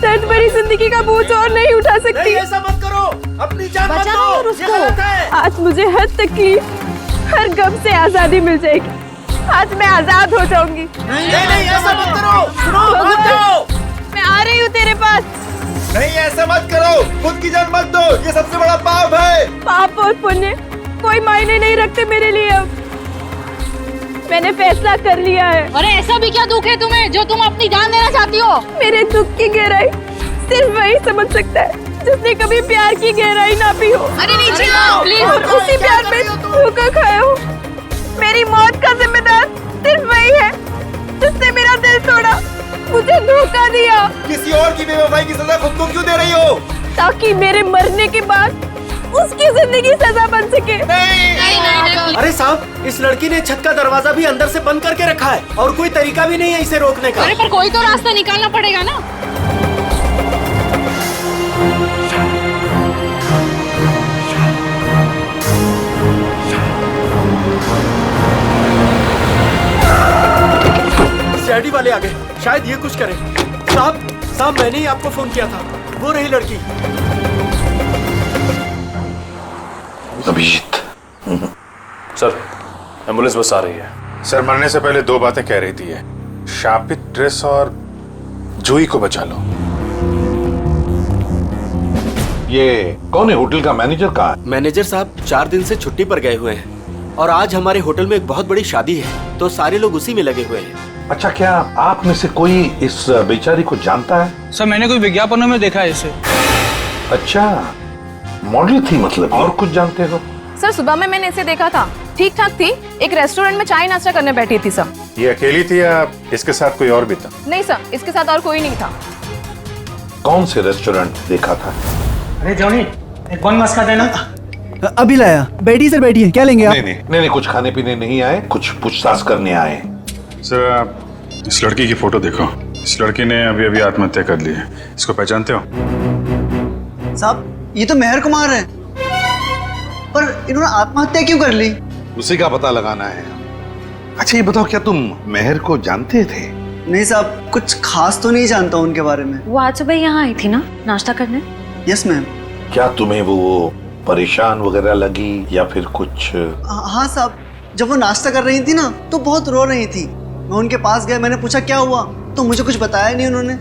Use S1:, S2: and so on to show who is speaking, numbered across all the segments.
S1: दर्द भरी जिंदगी का बोझ और नहीं उठा सकती।
S2: नहीं, ऐसा मत करो, अपनी जान मत
S3: बचाओ
S2: दो,
S3: उसको।
S2: ये गलत है।
S1: आज मुझे हर तकलीफ, हर गम से आजादी मिल जाएगी। आज मैं आजाद हो जाऊंगी।
S2: नहीं, ऐसा मत करो, सुनो, मत जाओ।
S1: मैं आ रही हूँ तेरे पास।
S2: नहीं, ऐसा मत करो, खुद की जान मत दो, ये सबसे बड़ा पाप है।
S1: पाप और पुण्य कोई मायने नहीं रखते मेरे लिए। अब मैंने फैसला कर लिया है।
S3: अरे ऐसा भी क्या दुख है तुम्हें जो तुम अपनी जान देना चाहती हो?
S1: मेरे दुख की गहराई सिर्फ वही समझ सकता है जिसने कभी प्यार की गहराई ना पी हो।
S3: अरे नीचे आओ प्लीज।
S1: और उसी प्यार में धोखा खाया हो। मेरी मौत का जिम्मेदार सिर्फ वही है जिसने मेरा दिल तोड़ा, मुझे धोखा दिया।
S2: किसी और की बेवफाई की सजा खुद को क्यों दे रही हो?
S1: ताकि मेरे मरने के बाद उसकी जिंदगी सजा बन सके।
S3: नहीं।
S2: अरे साहब, इस लड़की ने छत का दरवाजा भी अंदर से बंद करके रखा है और कोई तरीका भी नहीं है इसे रोकने का।
S3: अरे पर कोई तो रास्ता निकालना पड़ेगा ना।
S2: सीआईडी वाले आ गए, शायद ये कुछ करें। साहब मैंने ही आपको फोन किया था, वो रही लड़की।
S4: अभिजीत।
S5: सर, एम्बुलेंस बस आ रही है।
S4: सर, मरने से पहले दो बातें कह रही थी है, शापित ड्रेस और जूही को बचा लो।
S6: ये कौन है? होटल का मैनेजर कहाँ है?
S2: मैनेजर साहब 4 दिन से छुट्टी पर गए हुए हैं और आज हमारे होटल में एक बहुत बड़ी शादी है, तो सारे लोग उसी में लगे हुए हैं।
S6: अच्छा, क्या आप में से कोई इस बेचारी को जानता है?
S7: सर मैंने कोई विज्ञापनों में देखा है इसे।
S6: अच्छा, मॉडल थी मतलब। और कुछ जानते हो?
S1: सर सुबह में मैंने इसे देखा था, ठीक ठाक थी। एक रेस्टोरेंट में चाय नाश्ता करने बैठी थी सर।
S4: ये अकेली थी या इसके साथ कोई और भी था?
S1: नहीं सर, इसके साथ और कोई नहीं था।
S6: कौन से रेस्टोरेंट देखा था?
S7: अरे जॉनी, एक कौन मस्का देना।
S8: अभी लाया। बैठिए सर, बैठिए। क्या लेंगे आप?
S6: नहीं, कुछ खाने पीने नहीं आए, कुछ पूछताछ करने आए।
S4: सर, आप इस लड़की की फोटो देखो। इस लड़की ने अभी अभी आत्महत्या कर ली है। इसको पहचानते हो?
S8: साहब, ये तो मेहर कुमार है, पर इन्होंने आत्महत्या क्यों कर ली?
S6: उसी का पता लगाना है। अच्छा ये बताओ, क्या तुम मेहर को जानते थे?
S8: नहीं साहब, कुछ खास तो नहीं जानता उनके बारे में।
S3: वो आज सुबह यहाँ आई थी ना नाश्ता करने?
S8: Yes ma'am.
S6: क्या तुम्हें वो परेशान वगैरह लगी या फिर कुछ?
S8: हाँ साहब, जब वो नाश्ता कर रही थी ना तो बहुत रो रही थी। मैं उनके पास गया, मैंने पूछा क्या हुआ, तो मुझे कुछ बताया नहीं उन्होंने।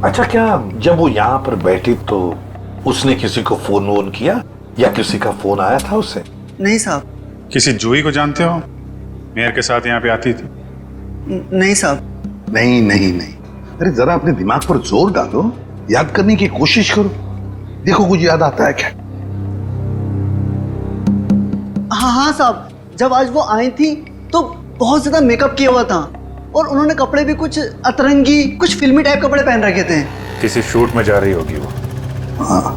S6: अच्छा, क्या जब वो यहाँ पर बैठी तो उसने किसी को फोन वोन किया या किसी का फोन आया था उसे?
S8: नहीं साहब।
S4: किसी जूही को जानते हो? मेयर के साथ यहाँ पे आती थी।
S8: नहीं साहब।
S6: नहीं। अरे जरा अपने दिमाग पर जोर डालो, याद करने की कोशिश करो, देखो कुछ याद आता है क्या?
S8: हाँ साहब, जब आज वो आई थी तो बहुत ज्यादा मेकअप किया हुआ था और उन्होंने कपड़े भी कुछ अतरंगी, कुछ फिल्मी टाइप कपड़े पहन रखे थे।
S4: किसी शूट में जा रही होगी वो।
S6: हाँ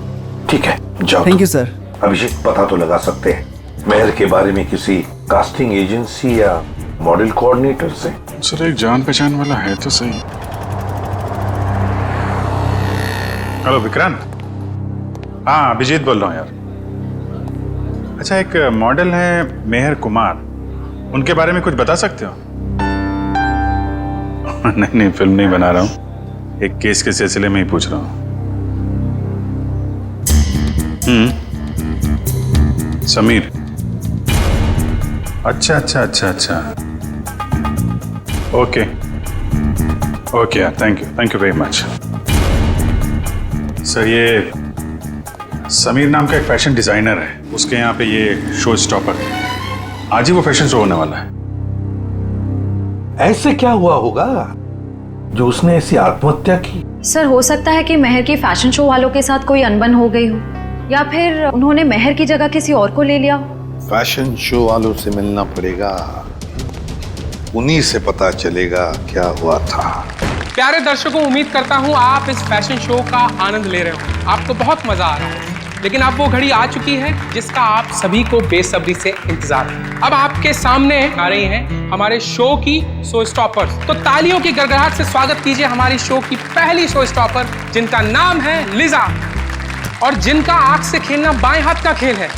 S6: ठीक है, जाओ।
S8: Thank you sir.
S6: अभिषेक, पता तो लगा सकते हैं मेहर के बारे में किसी कास्टिंग एजेंसी या मॉडल कोऑर्डिनेटर से?
S4: सर, एक जान पहचान वाला है तो सही। हेलो विक्रांत। हाँ, अभिजीत बोल रहा हूँ यार। अच्छा, एक मॉडल है मेहर कुमार, उनके बारे में कुछ बता सकते हो? नहीं, फिल्म नहीं बना रहा हूँ, एक केस के सिलसिले में ही पूछ रहा हूँ। समीर। अच्छा। Okay, thank you very much. Sir, ये समीर नाम का एक फैशन डिजाइनर है, उसके यहाँ पे ये शो स्टॉपर है। आज ही वो फैशन शो होने वाला है।
S6: ऐसे क्या हुआ होगा जो उसने ऐसी आत्महत्या की?
S3: सर हो सकता है कि मेहर की फैशन शो वालों के साथ कोई अनबन हो गई हो, या फिर उन्होंने मेहर की जगह किसी और को ले लिया हो।
S6: फैशन शो वालों से मिलना पड़ेगा, उन्हीं से पता चलेगा क्या हुआ था।
S7: प्यारे दर्शकों, उम्मीद करता हूँ आप इस फैशन शो का आनंद ले रहे हो, आपको बहुत मजा आ रहा है। लेकिन अब वो घड़ी आ चुकी है जिसका आप सभी को बेसब्री से इंतजार है। अब आपके सामने आ रही हैं हमारे शो की शो स्टॉपर्स। तो तालियों की गड़गड़ाहट से स्वागत कीजिए हमारी शो की पहली शो स्टॉपर, जिनका नाम है लिजा और जिनका आंख से खेलना बाएं हाथ का खेल है।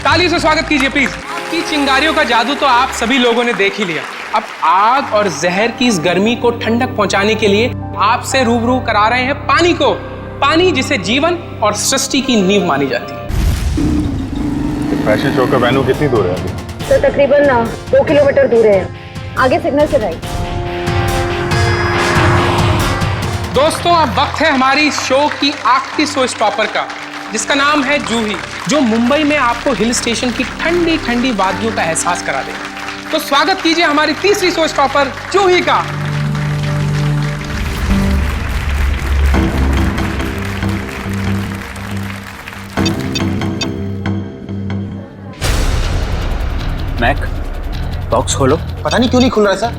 S7: तालियों से स्वागत कीजिए प्लीज। आपकी चिंगारियों का जादू तो आप सभी लोगों ने देख ही लिया। अब आग और जहर की इस गर्मी को ठंडक पहुंचाने के लिए आपसे रूबरू करा रहे हैं पानी को, पानी जिसे जीवन और सृष्टि की नींव मानी जाती है।
S4: फैशन शो का वेन्यू कितनी दूर है अभी?
S3: सर तकरीबन 2 किलोमीटर दूर है, आगे सिग्नल से राइट।
S7: दोस्तों अब वक्त है हमारी शो की आखिरी शो स्टॉपर का, जिसका नाम है जूही, जो मुंबई में आपको हिल स्टेशन की ठंडी ठंडी वादियों का एहसास करा देगा। तो स्वागत कीजिए हमारी तीसरी शो स्टॉपर जूही का।
S9: मैक, बॉक्स खोलो।
S10: पता नहीं क्यों नहीं खुल रहा सर।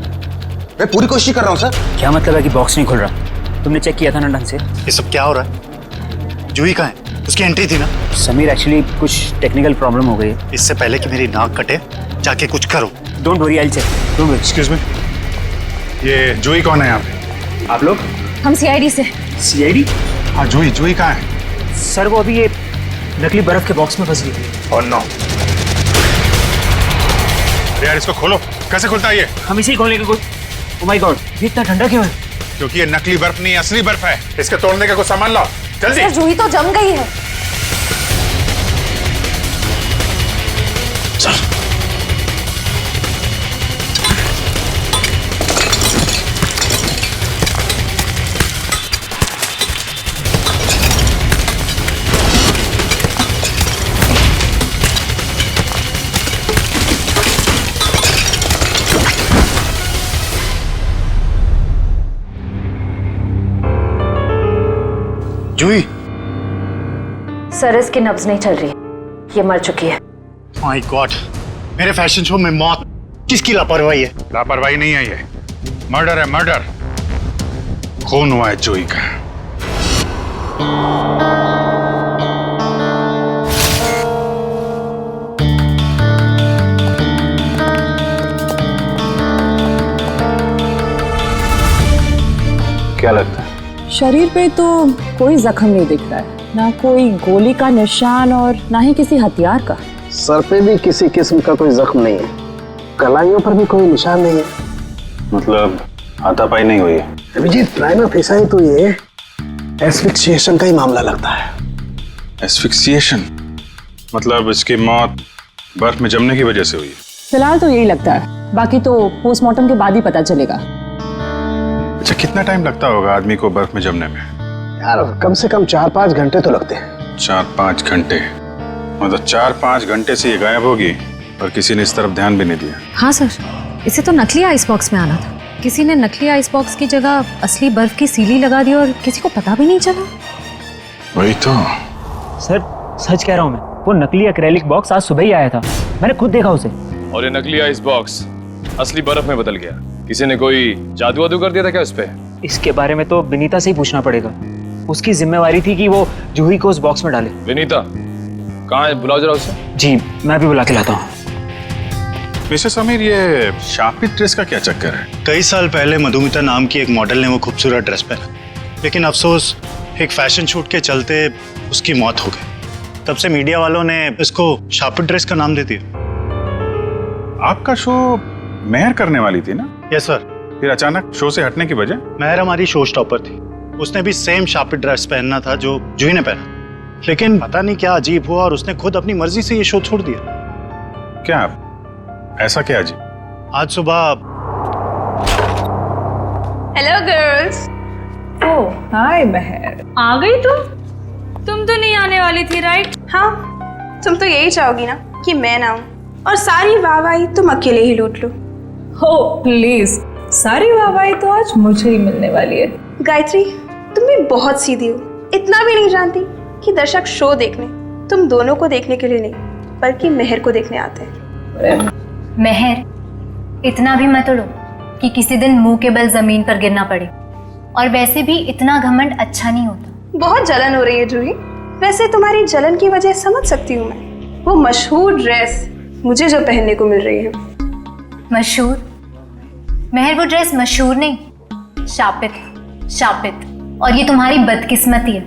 S10: मैं पूरी कोशिश कर रहा हूँ सर।
S9: क्या मतलब है कि बॉक्स नहीं खुल रहा? तुमने चेक किया था ना ढंग से?
S10: ये सब क्या हो रहा है? जूही कहाँ है? उसकी एंट्री थी ना।
S9: समीर, एक्चुअली कुछ टेक्निकल प्रॉब्लम हो गई है।
S10: इससे पहले कि मेरी नाक कटे जाके कुछ करो।
S9: Don't worry, I will check. Don't worry.
S4: Excuse me, ये जूही कौन है यहाँ पे?
S9: आप लोग?
S3: हम सीआईडी से।
S9: सीआईडी?
S4: हाँ, जूही कहाँ है?
S9: सर वो अभी ये नकली बर्फ के बॉक्स में फंस गई थी।
S4: और नो यार, इसको खोलो। कैसे खुलता है ये?
S9: हम इसे ही खोलेंगे कुछ। ओह माय गॉड, ये इतना ठंडा क्यों है?
S4: क्योंकि ये नकली बर्फ नहीं, असली बर्फ है। इसके तोड़ने का कुछ सामान लाओ जल्दी।
S3: सर जूही तो जम गई है।
S10: जूही?
S3: सर इसकी नब्ज नहीं चल रही, ये मर चुकी है।
S10: माय गॉड, मेरे फैशन शो में मौत। किसकी लापरवाही है?
S4: लापरवाही नहीं है, ये मर्डर है, मर्डर। खून हुआ है जूही का। क्या लगता है?
S11: शरीर पे तो कोई जख्म नहीं दिख रहा है, ना कोई गोली का निशान और ना ही किसी हथियार का।
S12: सर पे भी किसी किस्म का कोई जख्म नहीं है, कलाइयों पर भी कोई निशान नहीं है।
S4: मतलब हाथापाई नहीं हुई है?
S12: अभिजीत, प्राइमा फेसाई तो ये एस्फिक्सिएशन का ही मामला लगता है।
S4: एस्फिक्सिएशन? मतलब इसकी मौत बर्फ में जमने की वजह से हुई है?
S11: फिलहाल तो यही लगता है, बाकी तो पोस्टमार्टम के बाद ही पता चलेगा।
S4: अच्छा, कितना टाइम लगता होगा आदमी को बर्फ में जमने में?
S12: यार कम से कम 4-5 घंटे तो लगते हैं।
S4: 4-5 घंटे? मतलब 4-5 घंटे से ये गायब होगी और किसी ने इस तरफ ध्यान भी नहीं दिया।
S3: हाँ सर, इसे तो नकली आइस बॉक्स में आना था। किसी ने नकली आइस बॉक्स की जगह असली बर्फ की सीली लगा दी और किसी को पता भी नहीं चला।
S4: वही तो।
S9: सर सच कह रहा हूँ मैं, वो नकली एक्रेलिक बॉक्स आज सुबह ही आया था, मैंने खुद देखा उसे।
S5: और ये नकली आइस बॉक्स असली बर्फ में बदल गया। किसी ने कोई जादू वादू कर दिया था क्या उस पे?
S9: इसके बारे में तो विनीता से ही पूछना पड़ेगा। उसकी जिम्मेवारी थी कि वो जूही को उस बॉक्स में डाले।
S5: विनीता कहाँ है? बुलाओ जरा उसे।
S9: जी मैं भी बुला के लाता हूँ।
S4: मिस्टर समीर, ये शापित ड्रेस का क्या चक्कर है?
S10: कई साल पहले मधुमिता नाम की एक मॉडल ने वो खूबसूरत ड्रेस पहना, लेकिन अफसोस एक फैशन शूट के चलते उसकी मौत हो गई। तब से मीडिया वालों ने इसको शापित ड्रेस का नाम दे दिया।
S4: आपका शो मेहर करने वाली थी ना?
S10: Yes sir.
S4: फिर अचानक शो से हटने की वजह?
S10: मेहर हमारी शो स्टॉपर थी, उसने भी सेम शापित ड्रेस पहनना था जो जूही ने पहना, लेकिन पता नहीं क्या अजीब हुआ और उसने खुद अपनी मर्जी से ये शो छोड़ दिया।
S4: क्या ऐसा क्या अजीब?
S10: आज सुबह।
S1: Hello girls.
S11: ओह हाय महर,
S1: आ गई तुम तो नहीं आने वाली थी राइट? हाँ, तुम तो यही चाहोगी ना कि मैं ना आऊं और सारी वाहवाही तुम अकेले ही लूट लो।
S11: हो प्लीज, सारी वाहवाही तो आज मुझे ही मिलने वाली है।
S1: गायत्री, तुम भी बहुत सीधी हो, इतना भी नहीं जानती कि दर्शक शो देखने तुम दोनों को देखने के लिए नहीं बल्कि मेहर को देखने आते हैं।
S13: मेहर, इतना भी मत उड़ो कि किसी दिन मुंह के बल जमीन पर गिरना पड़े। और वैसे भी इतना घमंड अच्छा नहीं होता।
S1: बहुत जलन हो रही है जूही। वैसे तुम्हारी जलन की वजह समझ सकती हूँ मैं। वो मशहूर ड्रेस मुझे जो पहनने को मिल रही है।
S13: मशहूर? मेहर, वो ड्रेस मशहूर नहीं, शापित। शापित। और ये तुम्हारी बदकिस्मती है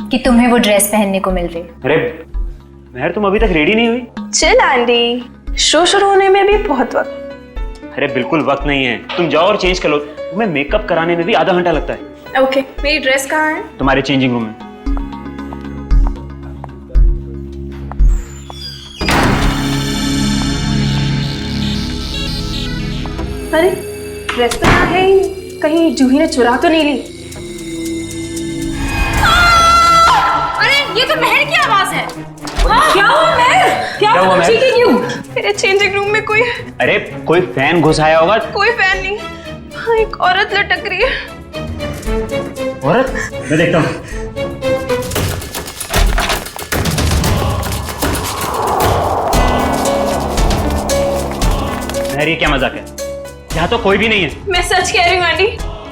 S13: कि तुम्हें वो ड्रेस पहनने को मिल रही है।
S9: अरे मेहर, तुम अभी तक रेडी नहीं हुई?
S1: चल आंटी, शो शुरू होने में भी बहुत वक्त।
S9: अरे बिल्कुल वक्त नहीं है, तुम जाओ और चेंज कर लो। तुम्हें मेकअप कराने में भी आधा घंटा लगता है।
S1: ओके, मेरी ड्रेस कहाँ है?
S9: तुम्हारे चेंजिंग रूम में।
S1: अरे ड्रेस तो यहाँ है ही नहीं। कहीं जूही ने चुरा तो नहीं ली?
S13: अरे ये तो महर की आवाज है।
S1: क्या हुआ महर?
S9: क्या हुआ महर?
S1: चीखें क्यों? मेरे चेंजिंग रूम में कोई है।
S9: अरे कोई फैन घुस आया होगा।
S1: कोई फैन नहीं, हाँ, एक औरत लटक रही है।
S9: औरत? मैं देखता हूँ। महर ये क्या मजाक है? यहाँ तो कोई भी नहीं है।
S1: मैं सच कह रही हूँ आंटी,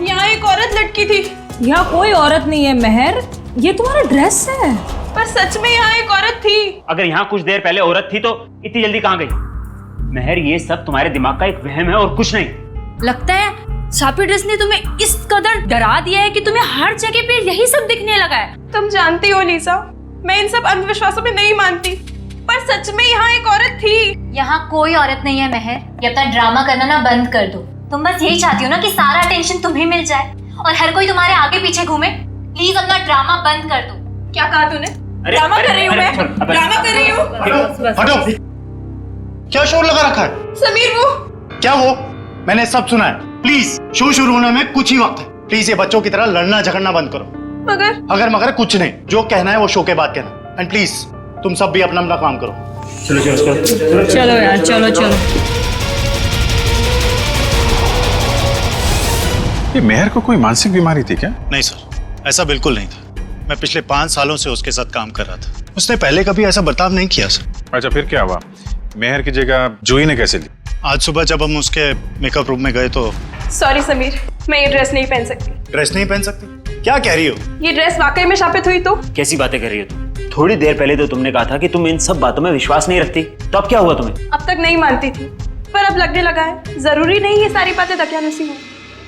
S1: यहाँ एक औरत लटकी थी।
S11: यहाँ कोई औरत नहीं है महर, ये तुम्हारा ड्रेस है।
S1: पर सच में यहाँ एक औरत थी।
S9: अगर यहाँ कुछ देर पहले औरत थी तो इतनी जल्दी कहाँ गई? महर ये सब तुम्हारे दिमाग का एक वहम है और कुछ नहीं।
S13: लगता है शापी ड्रेस ने तुम्हें इस कदर डरा दिया है कि तुम्हें हर जगह पे यही सब दिखने लगा है।
S1: तुम जानती हो लीसा, मैं इन सब अंधविश्वासों में नहीं मानती, पर सच में यहाँ एक औरत थी।
S13: यहाँ कोई औरत नहीं है महर, ये अपना ड्रामा करना ना बंद कर दो। तुम बस यही चाहती हो ना कि सारा टेंशन तुम्हें मिल जाए और हर कोई तुम्हारे आगे पीछे घूमे। प्लीज अपना ड्रामा बंद कर दो।
S1: क्या कहा तूने? ड्रामा कर रही हूँ मैं? ड्रामा कर रही हूँ?
S10: हटो! क्या शोर लगा रखा है?
S1: समीर वो
S10: क्या वो? मैंने सब सुना है। प्लीज, शो शुरू होने में कुछ ही वक्त है। प्लीज ये बच्चों की तरह लड़ना झगड़ना बंद करो। अगर कुछ नहीं, जो कहना है वो शो के बाद कहना। एंड प्लीज तुम सब भी अपना अपना काम करो।
S11: चलो यार, चलो।
S4: ये मेहर को कोई मानसिक बीमारी थी क्या?
S10: नहीं सर, ऐसा बिल्कुल नहीं था। मैं पिछले 5 सालों से उसके साथ काम कर रहा था। उसने पहले कभी ऐसा बर्ताव नहीं किया सर।
S4: अच्छा, फिर क्या हुआ? मेहर की जगह जूही ने कैसे ली?
S10: आज सुबह जब हम उसके मेकअप रूम में गए तो।
S1: सॉरी समीर, मैं ये ड्रेस नहीं पहन सकती।
S10: ड्रेस नहीं पहन सकती? क्या कह रही हो?
S1: ये ड्रेस वाकई में शापित हुई तो?
S9: कैसी बातें कर रही हो तुम? थोड़ी देर पहले तो तुमने कहा था कि तुम इन सब बातों में विश्वास नहीं रखती, तो अब क्या हुआ तुम्हें?
S1: अब तक नहीं मानती थी, पर अब लगने लगा है। जरूरी नहीं ये सारी बातें दकियानुसी हो,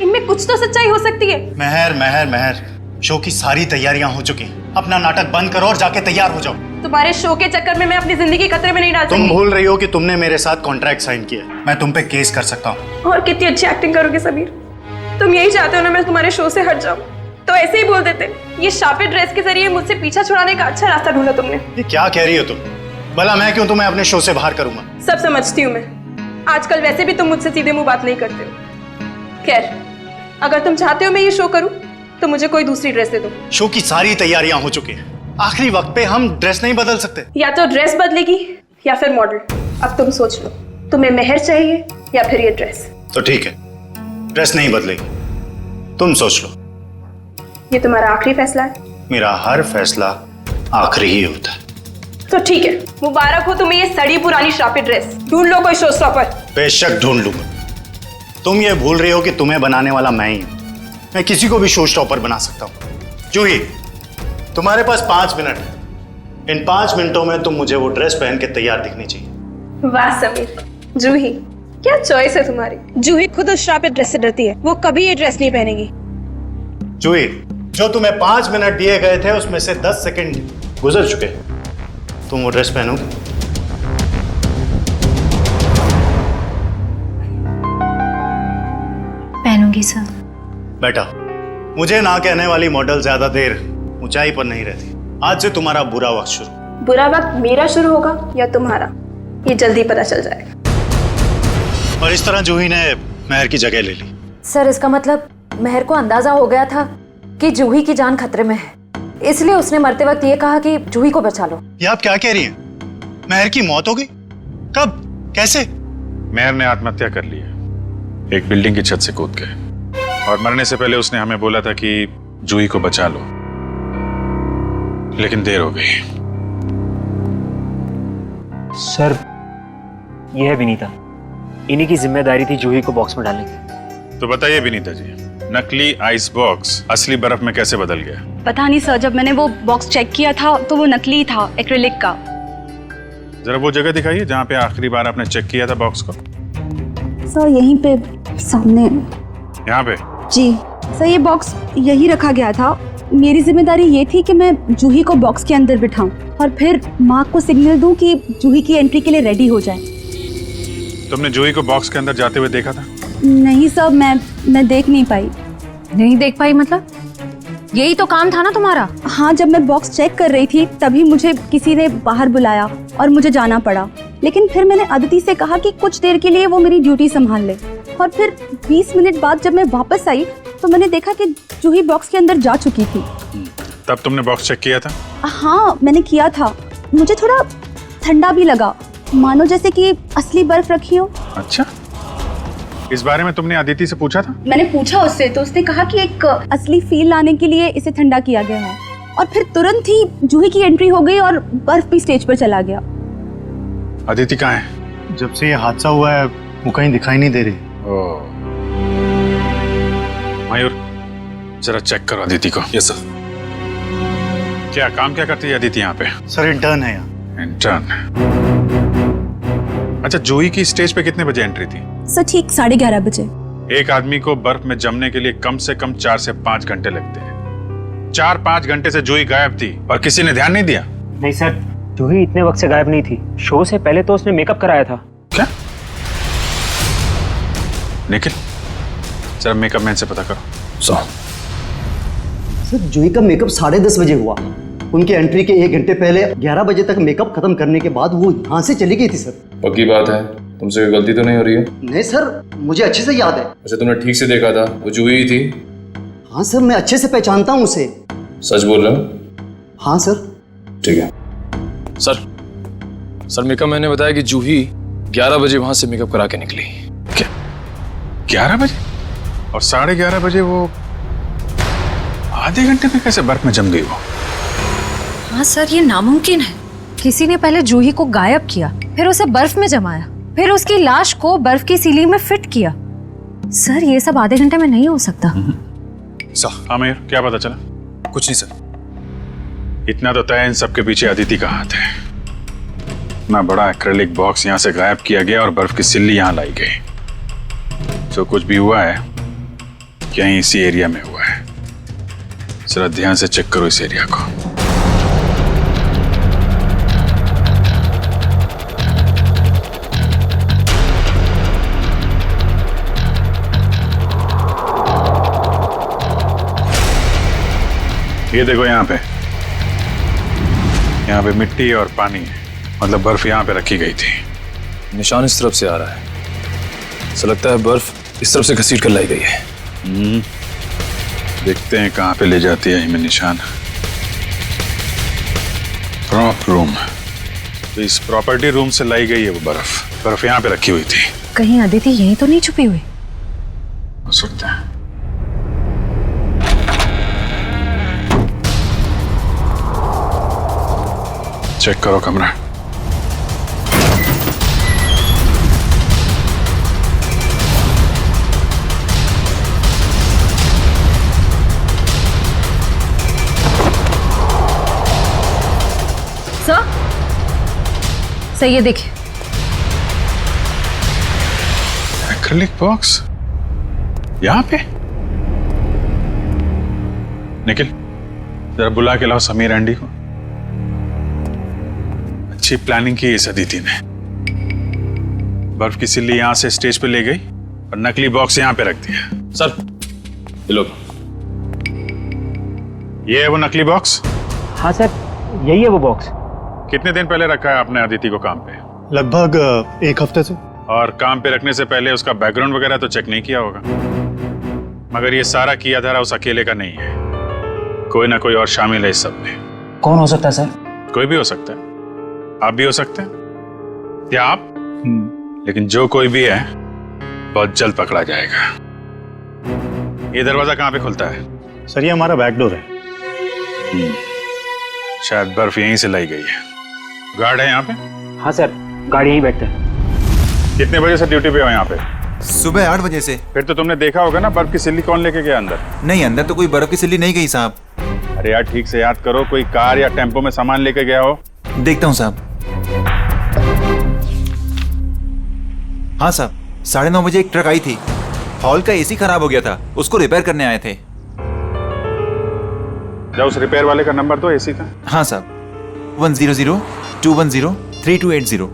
S1: इनमें कुछ तो सच्चाई हो सकती है।
S10: महर, शो की सारी तैयारियां हो चुकी हैं। अपना नाटक बंद करो और जाके तैयार हो जाओ।
S1: तुम्हारे शो के चक्कर में मैं अपनी जिंदगी खतरे में नहीं डाल सकती।
S10: तुम भूल रही हो कि तुमने मेरे साथ कॉन्ट्रैक्ट साइन किया है। मैं तुम पे केस कर सकता हूँ।
S1: और कितनी अच्छी एक्टिंग करोगे समीर? तुम यही चाहते हो ना मैं तुम्हारे शो से हट जाऊं, तो ऐसे ही बोल देते। ये शापित ड्रेस के जरिए मुझसे पीछा छुड़ाने का अच्छा रास्ता ढूंढा तुमने।
S10: ये क्या कह रही हो तुम? भला मैं क्यों तुम्हें अपने शो से बाहर करूंगा?
S1: सब समझती हूँ मैं। आजकल वैसे भी तुम मुझसे सीधे मुंह बात नहीं करते हो। खैर, अगर तुम चाहते हो मैं ये शो करूं तो मुझे कोई दूसरी ड्रेस दे दो।
S10: शो की सारी तैयारियां हो चुकी हैं। आखिरी वक्त पे हम ड्रेस नहीं बदल सकते।
S1: या तो ड्रेस बदलेगी या फिर मॉडल। अब तुम सोच लो, तुम्हें मेहर चाहिए या फिर ये ड्रेस?
S10: तो ठीक है, ड्रेस नहीं बदलेगी, तुम सोच लो।
S1: ये तुम्हारा आखिरी फैसला है?
S10: मेरा हर फैसला आखिरी ही होता है।
S1: तो ठीक है, मुबारक हो तुम्हें ये सड़ी पुरानी शापित ड्रेस। ढूंढ लो कोई शो स्टॉपर।
S10: बेशक ढूंढ लूंगा। तुम ये भूल रही हो कि तुम्हें बनाने वाला मैं ही हूं। मैं किसी को भी शो स्टॉपर बना सकता हूं। जूही, तुम्हारे पास 5 मिनट है। इन 5 मिनटों में तुम मुझे वो ड्रेस पहन के तैयार दिखनी चाहिए।
S1: वाह समीर, जूही क्या चॉइस है तुम्हारी। जूही खुद उस शापित ड्रेस से डरती है, वो कभी ये ड्रेस नहीं पहनेगी।
S10: जूही, जो तुम्हें 5 मिनट दिए गए थे उसमें से 10 सेकंड गुजर चुके। तुम वो ड्रेस पहनोगे?
S13: पहनूंगी सर।
S10: बेटा, मुझे ना कहने वाली मॉडल ज्यादा देर ऊंचाई पर नहीं रहती। आज से तुम्हारा बुरा वक्त शुरू।
S1: बुरा वक्त मेरा शुरू होगा या तुम्हारा, ये जल्दी पता चल जाएगा।
S10: और इस तरह जूही ने मेहर की जगह ले ली।
S3: सर इसका मतलब मेहर को अंदाजा हो गया था कि जूही की जान खतरे में है, इसलिए उसने मरते वक्त ये कहा कि जूही को बचा लो।
S10: ये आप क्या कह रही हैं? मेहर की मौत हो गई? कब? कैसे?
S4: मेहर ने आत्महत्या कर ली है, एक बिल्डिंग की छत से कूद के। और मरने से पहले उसने हमें बोला था कि जूही को बचा लो, लेकिन देर हो गई।
S9: सर ये है विनीता, इन्हीं की जिम्मेदारी थी जूही को बॉक्स में डालने की।
S4: तो बताइए विनीता जी, नकली आइस बॉक्स असली बर्फ में कैसे बदल गया?
S14: पता नहीं सर, जब मैंने वो बॉक्स चेक किया था तो वो नकली था, एक्रिलिक का।
S4: जरा वो जगह दिखाइए जहाँ पे आखिरी बार आपने चेक किया था बॉक्स को।
S14: सर यहीं पे सामने।
S4: यहाँ पे?
S14: जी सर, ये बॉक्स यही रखा गया था। मेरी जिम्मेदारी ये थी कि मैं जूही को बॉक्स के अंदर बिठाऊं और फिर माँ को सिग्नल दूं कि जूही की एंट्री के लिए रेडी हो जाए।
S4: तुमने जूही को बॉक्स के अंदर जाते हुए देखा था?
S14: नहीं साहब, मैं देख नहीं पाई।
S3: नहीं देख पाई मतलब? यही तो काम था ना तुम्हारा।
S14: हाँ, जब मैं बॉक्स चेक कर रही थी तभी मुझे किसी ने बाहर बुलाया और मुझे जाना पड़ा। लेकिन फिर मैंने अदिति से कहा कि कुछ देर के लिए वो मेरी ड्यूटी संभाल ले, और फिर 20 मिनट बाद जब मैं वापस आई तो मैंने देखा कि जूही बॉक्स के अंदर जा चुकी थी।
S4: तब तुमने बॉक्स चेक किया था?
S14: हाँ, मैंने किया था। मुझे थोड़ा ठंडा भी लगा, मानो जैसे कि असली बर्फ रखी हो।
S4: अच्छा, इस बारे में तुमने अदिति से पूछा था?
S14: मैंने पूछा उससे तो उसने कहा कि एक असली फील लाने के लिए इसे ठंडा किया गया है, और फिर तुरंत ही जूही की एंट्री हो गई और बर्फ भी स्टेज पर चला गया।
S4: अदिति कहाँ है?
S10: जब से ये हादसा हुआ है वो कहीं दिखाई नहीं दे रही।
S4: ओह, मयूर जरा चेक करो अदिति को।
S5: Yes sir.
S4: क्या काम क्या करती है अदिति यहाँ पे?
S10: सर इंटर्न है यहाँ।
S4: इंटर्न। अच्छा, जूही की स्टेज पे कितने बजे एंट्री थी?
S14: सर ठीक 11:30 बजे।
S4: एक आदमी को बर्फ में जमने के लिए कम से कम 4 से 5 घंटे लगते हैं। 4-5 घंटे से जूही गायब थी और किसी ने ध्यान नहीं दिया।
S9: नहीं सर, जूही इतने वक्त से गायब नहीं थी। शो से पहले तो उसने मेकअप कराया था।
S4: क्या? निखिल, जरा मेकअप मैन से पता करो।
S8: सर जूही का मेकअप 10:30 बजे हुआ। उनकी एंट्री के 1 घंटे पहले 11 बजे तक मेकअप खत्म करने के बाद वो यहाँ से चली गई थी सर।
S5: पक्की बात है? तुमसे कोई गलती तो नहीं हो रही है?
S8: नहीं सर, मुझे अच्छे से याद है।
S5: अच्छा, तुमने ठीक से देखा था? वो जूही ही थी?
S8: हाँ सर, मैं अच्छे से पहचानता हूँ उसे।
S5: सच बोल रहे हो?
S8: हाँ सर।
S5: ठीक है सर मेकअप मैंने बताया कि जूही 11 बजे वहां से मेकअप करा के निकली।
S4: क्या 11 बजे? और 11:30 बजे वो आधे घंटे में कैसे बर्फ में जम गई वो?
S3: हाँ सर, ये नामुमकिन है। किसी ने पहले जूही को गायब किया, फिर उसे बर्फ में जमाया, फिर उसकी लाश को बर्फ की सीलिंग में फिट किया। सर ये सब आधे घंटे में नहीं हो सकता।
S4: हाँ मयूर, क्या पता चला?
S5: कुछ नहीं सर।
S4: इतना तो तय इन सबके पीछे अदिति का हाथ है। इतना बड़ा एक्रेलिक बॉक्स यहाँ से गायब किया गया और बर्फ की सिल्ली यहाँ लाई गई। जो कुछ भी हुआ है यहीं इसी एरिया में हुआ है। जरा ध्यान से चेक करो इस एरिया को। ये देखो यहाँ पे मिट्टी और पानी है, मतलब बर्फ यहाँ पे रखी गई थी।
S5: निशान इस तरफ से आ रहा है। ऐसा लगता है बर्फ इस तरफ से घसीट कर लाई गई है।
S4: देखते हैं कहाँ पे ले जाती है इनमें निशान। प्रॉप रूम, तो इस प्रॉपर्टी रूम से लाई गई है वो बर्फ यहाँ पे रखी हुई थी।
S3: कहीं अदिति यहीं तो नहीं छुपी हुई?
S4: हो सकता है। चेक करो कमरा।
S3: सर ये देखिए,
S4: एक्रिलिक बॉक्स यहाँ पे। निखिल, जरा बुला के लाओ समीर एंडी को। अच्छी प्लानिंग की इस अदिति ने। बर्फ की सिल्ली यहां से स्टेज पे ले गई और नकली बॉक्स यहां पे रख दिया।
S5: सर ये लो।
S4: ये है वो नकली बॉक्स?
S9: हाँ सर, यही है वो बॉक्स।
S4: कितने दिन पहले रखा है आपने अदिति को काम पे?
S10: लगभग 1 हफ्ते से।
S4: और काम पे रखने से पहले उसका बैकग्राउंड वगैरह तो चेक नहीं किया होगा? मगर ये सारा किया धरा उस अकेले का नहीं है, कोई ना कोई और शामिल है इस सब में।
S9: कौन हो सकता है सर?
S4: कोई भी हो सकता है, आप भी हो सकते हैं, या आप। लेकिन जो कोई भी है बहुत जल्द पकड़ा जाएगा। ये दरवाजा कहाँ पे खुलता है?
S10: सर ये हमारा बैक डोर है।
S4: शायद बर्फ यहीं से लाई गई है। गार्ड है यहाँ पे?
S9: हाँ सर, गाड़ी यहीं बैठता है।
S4: कितने बजे से ड्यूटी पे हो यहाँ पे?
S15: सुबह 8 बजे से।
S4: फिर तो तुमने देखा होगा ना बर्फ की सिल्ली कौन लेके गया अंदर?
S15: नहीं, अंदर तो कोई बर्फ की सिल्ली नहीं गई साहब।
S4: अरे यार ठीक से याद करो, कोई कार या टेम्पो में सामान लेके गया हो?
S15: देखता हूँ साहब। हाँ साहब, 9:30 बजे एक ट्रक आई थी। हॉल का एसी खराब हो गया था, उसको रिपेयर करने आए थे।
S4: जाओ उस रिपेयर वाले का नंबर दो एसी का।
S15: हाँ साहब, 100-210-3280।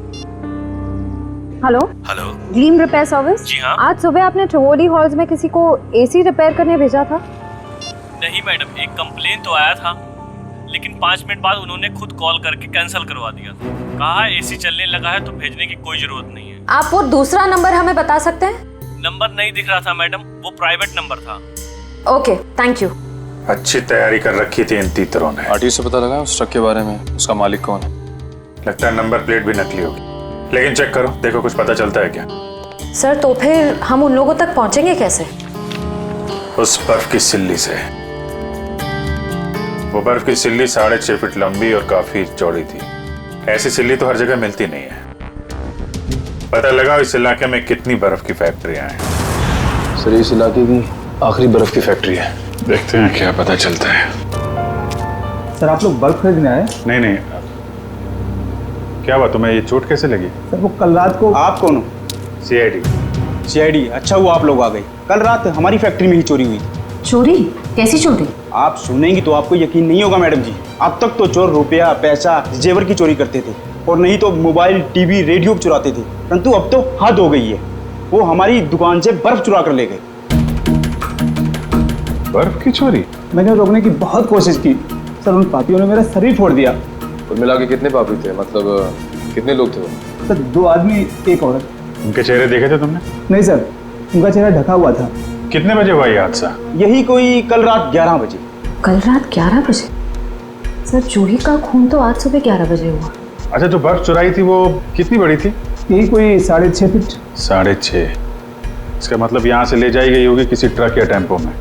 S3: Hello
S5: hello.
S3: Dream repair service.
S5: जी हाँ।
S3: आज सुबह आपने ट्रोली हॉल्स में किसी को एसी रिपेयर करने भेजा था।
S5: नहीं मैडम, एक कंप्लेन तो आया था, लेकिन 5 मिनट बाद उन्होंने खुद कॉल करके कैंसिल करवा दिया था। कहा एसी चलने लगा है तो भेजने की कोई जरूरत नहीं है।
S3: आप वो दूसरा नंबर हमें बता सकते हैं?
S5: नंबर नहीं दिख रहा था मैडम, वो प्राइवेट नंबर था।
S3: Okay, thank you.
S4: अच्छी तैयारी कर रखी थी इन तीतरों ने।
S5: आरटीओ से पता लगा उस ट्रक के बारे में, उसका मालिक कौन है?
S4: लगता है नंबर प्लेट भी नकली होगी, लेकिन चेक करो, देखो कुछ पता चलता है क्या।
S3: सर तो फिर हम उन लोगों तक पहुंचेंगे कैसे?
S4: उस बर्फ की सिल्ली से। वो बर्फ की सिल्ली 6.5 फीट लंबी और काफी चौड़ी थी। ऐसी सिल्ली तो हर जगह मिलती नहीं है। पता लगा इस इलाके में कितनी बर्फ की फैक्ट्रियां हैं।
S5: सर इस इलाके की आखिरी बर्फ की फैक्ट्री है।
S4: देखते हैं क्या पता चलता है।
S16: सर आप लोग बर्फ खरीदने आए?
S4: नहीं, क्या हुआ, तुम्हें ये चोट कैसे लगी?
S16: सर वो कल रात को। आप कौन हो?
S4: सीआईडी।
S16: अच्छा हुआ आप लोग आ गए। कल रात हमारी फैक्ट्री में ही चोरी हुई थी।
S3: चोरी? कैसी चोरी?
S16: आप सुनेंगी तो आपको यकीन नहीं होगा मैडम जी। अब तक तो चोर रुपया, पैसा, जेवर की चोरी करते थे, और नहीं तो मोबाइल, टीवी, रेडियो चुराते थे, परंतु अब तो हद हो गई है। वो हमारी दुकान से बर्फ चुरा कर ले गए।
S4: बर्फ की चोरी?
S16: मैंने रोकने की बहुत कोशिश की सर, उन पापियों ने मेरा शरीर फोड़ दिया।
S5: कुल मिला के कितने पापी थे, मतलब कितने लोग थे वो?
S16: सर 2 आदमी 1 औरत।
S4: उनके चेहरे देखे थे तुमने?
S16: नहीं सर, उनका चेहरा ढका हुआ था।
S4: कितने बजे हुआ ये हादसा?
S16: यही कोई कल रात 11 बजे।
S3: कल रात 11 बजे? सर जूही का खून तो आज सुबह 11 बजे हुआ।
S4: अच्छा, जो बर्फ चुराई थी वो कितनी बड़ी थी?
S16: यही कोई 6.5 फीट।
S4: 6.5। इसका मतलब यहाँ से ले जाई गई होगी किसी ट्रक या टेम्पो में,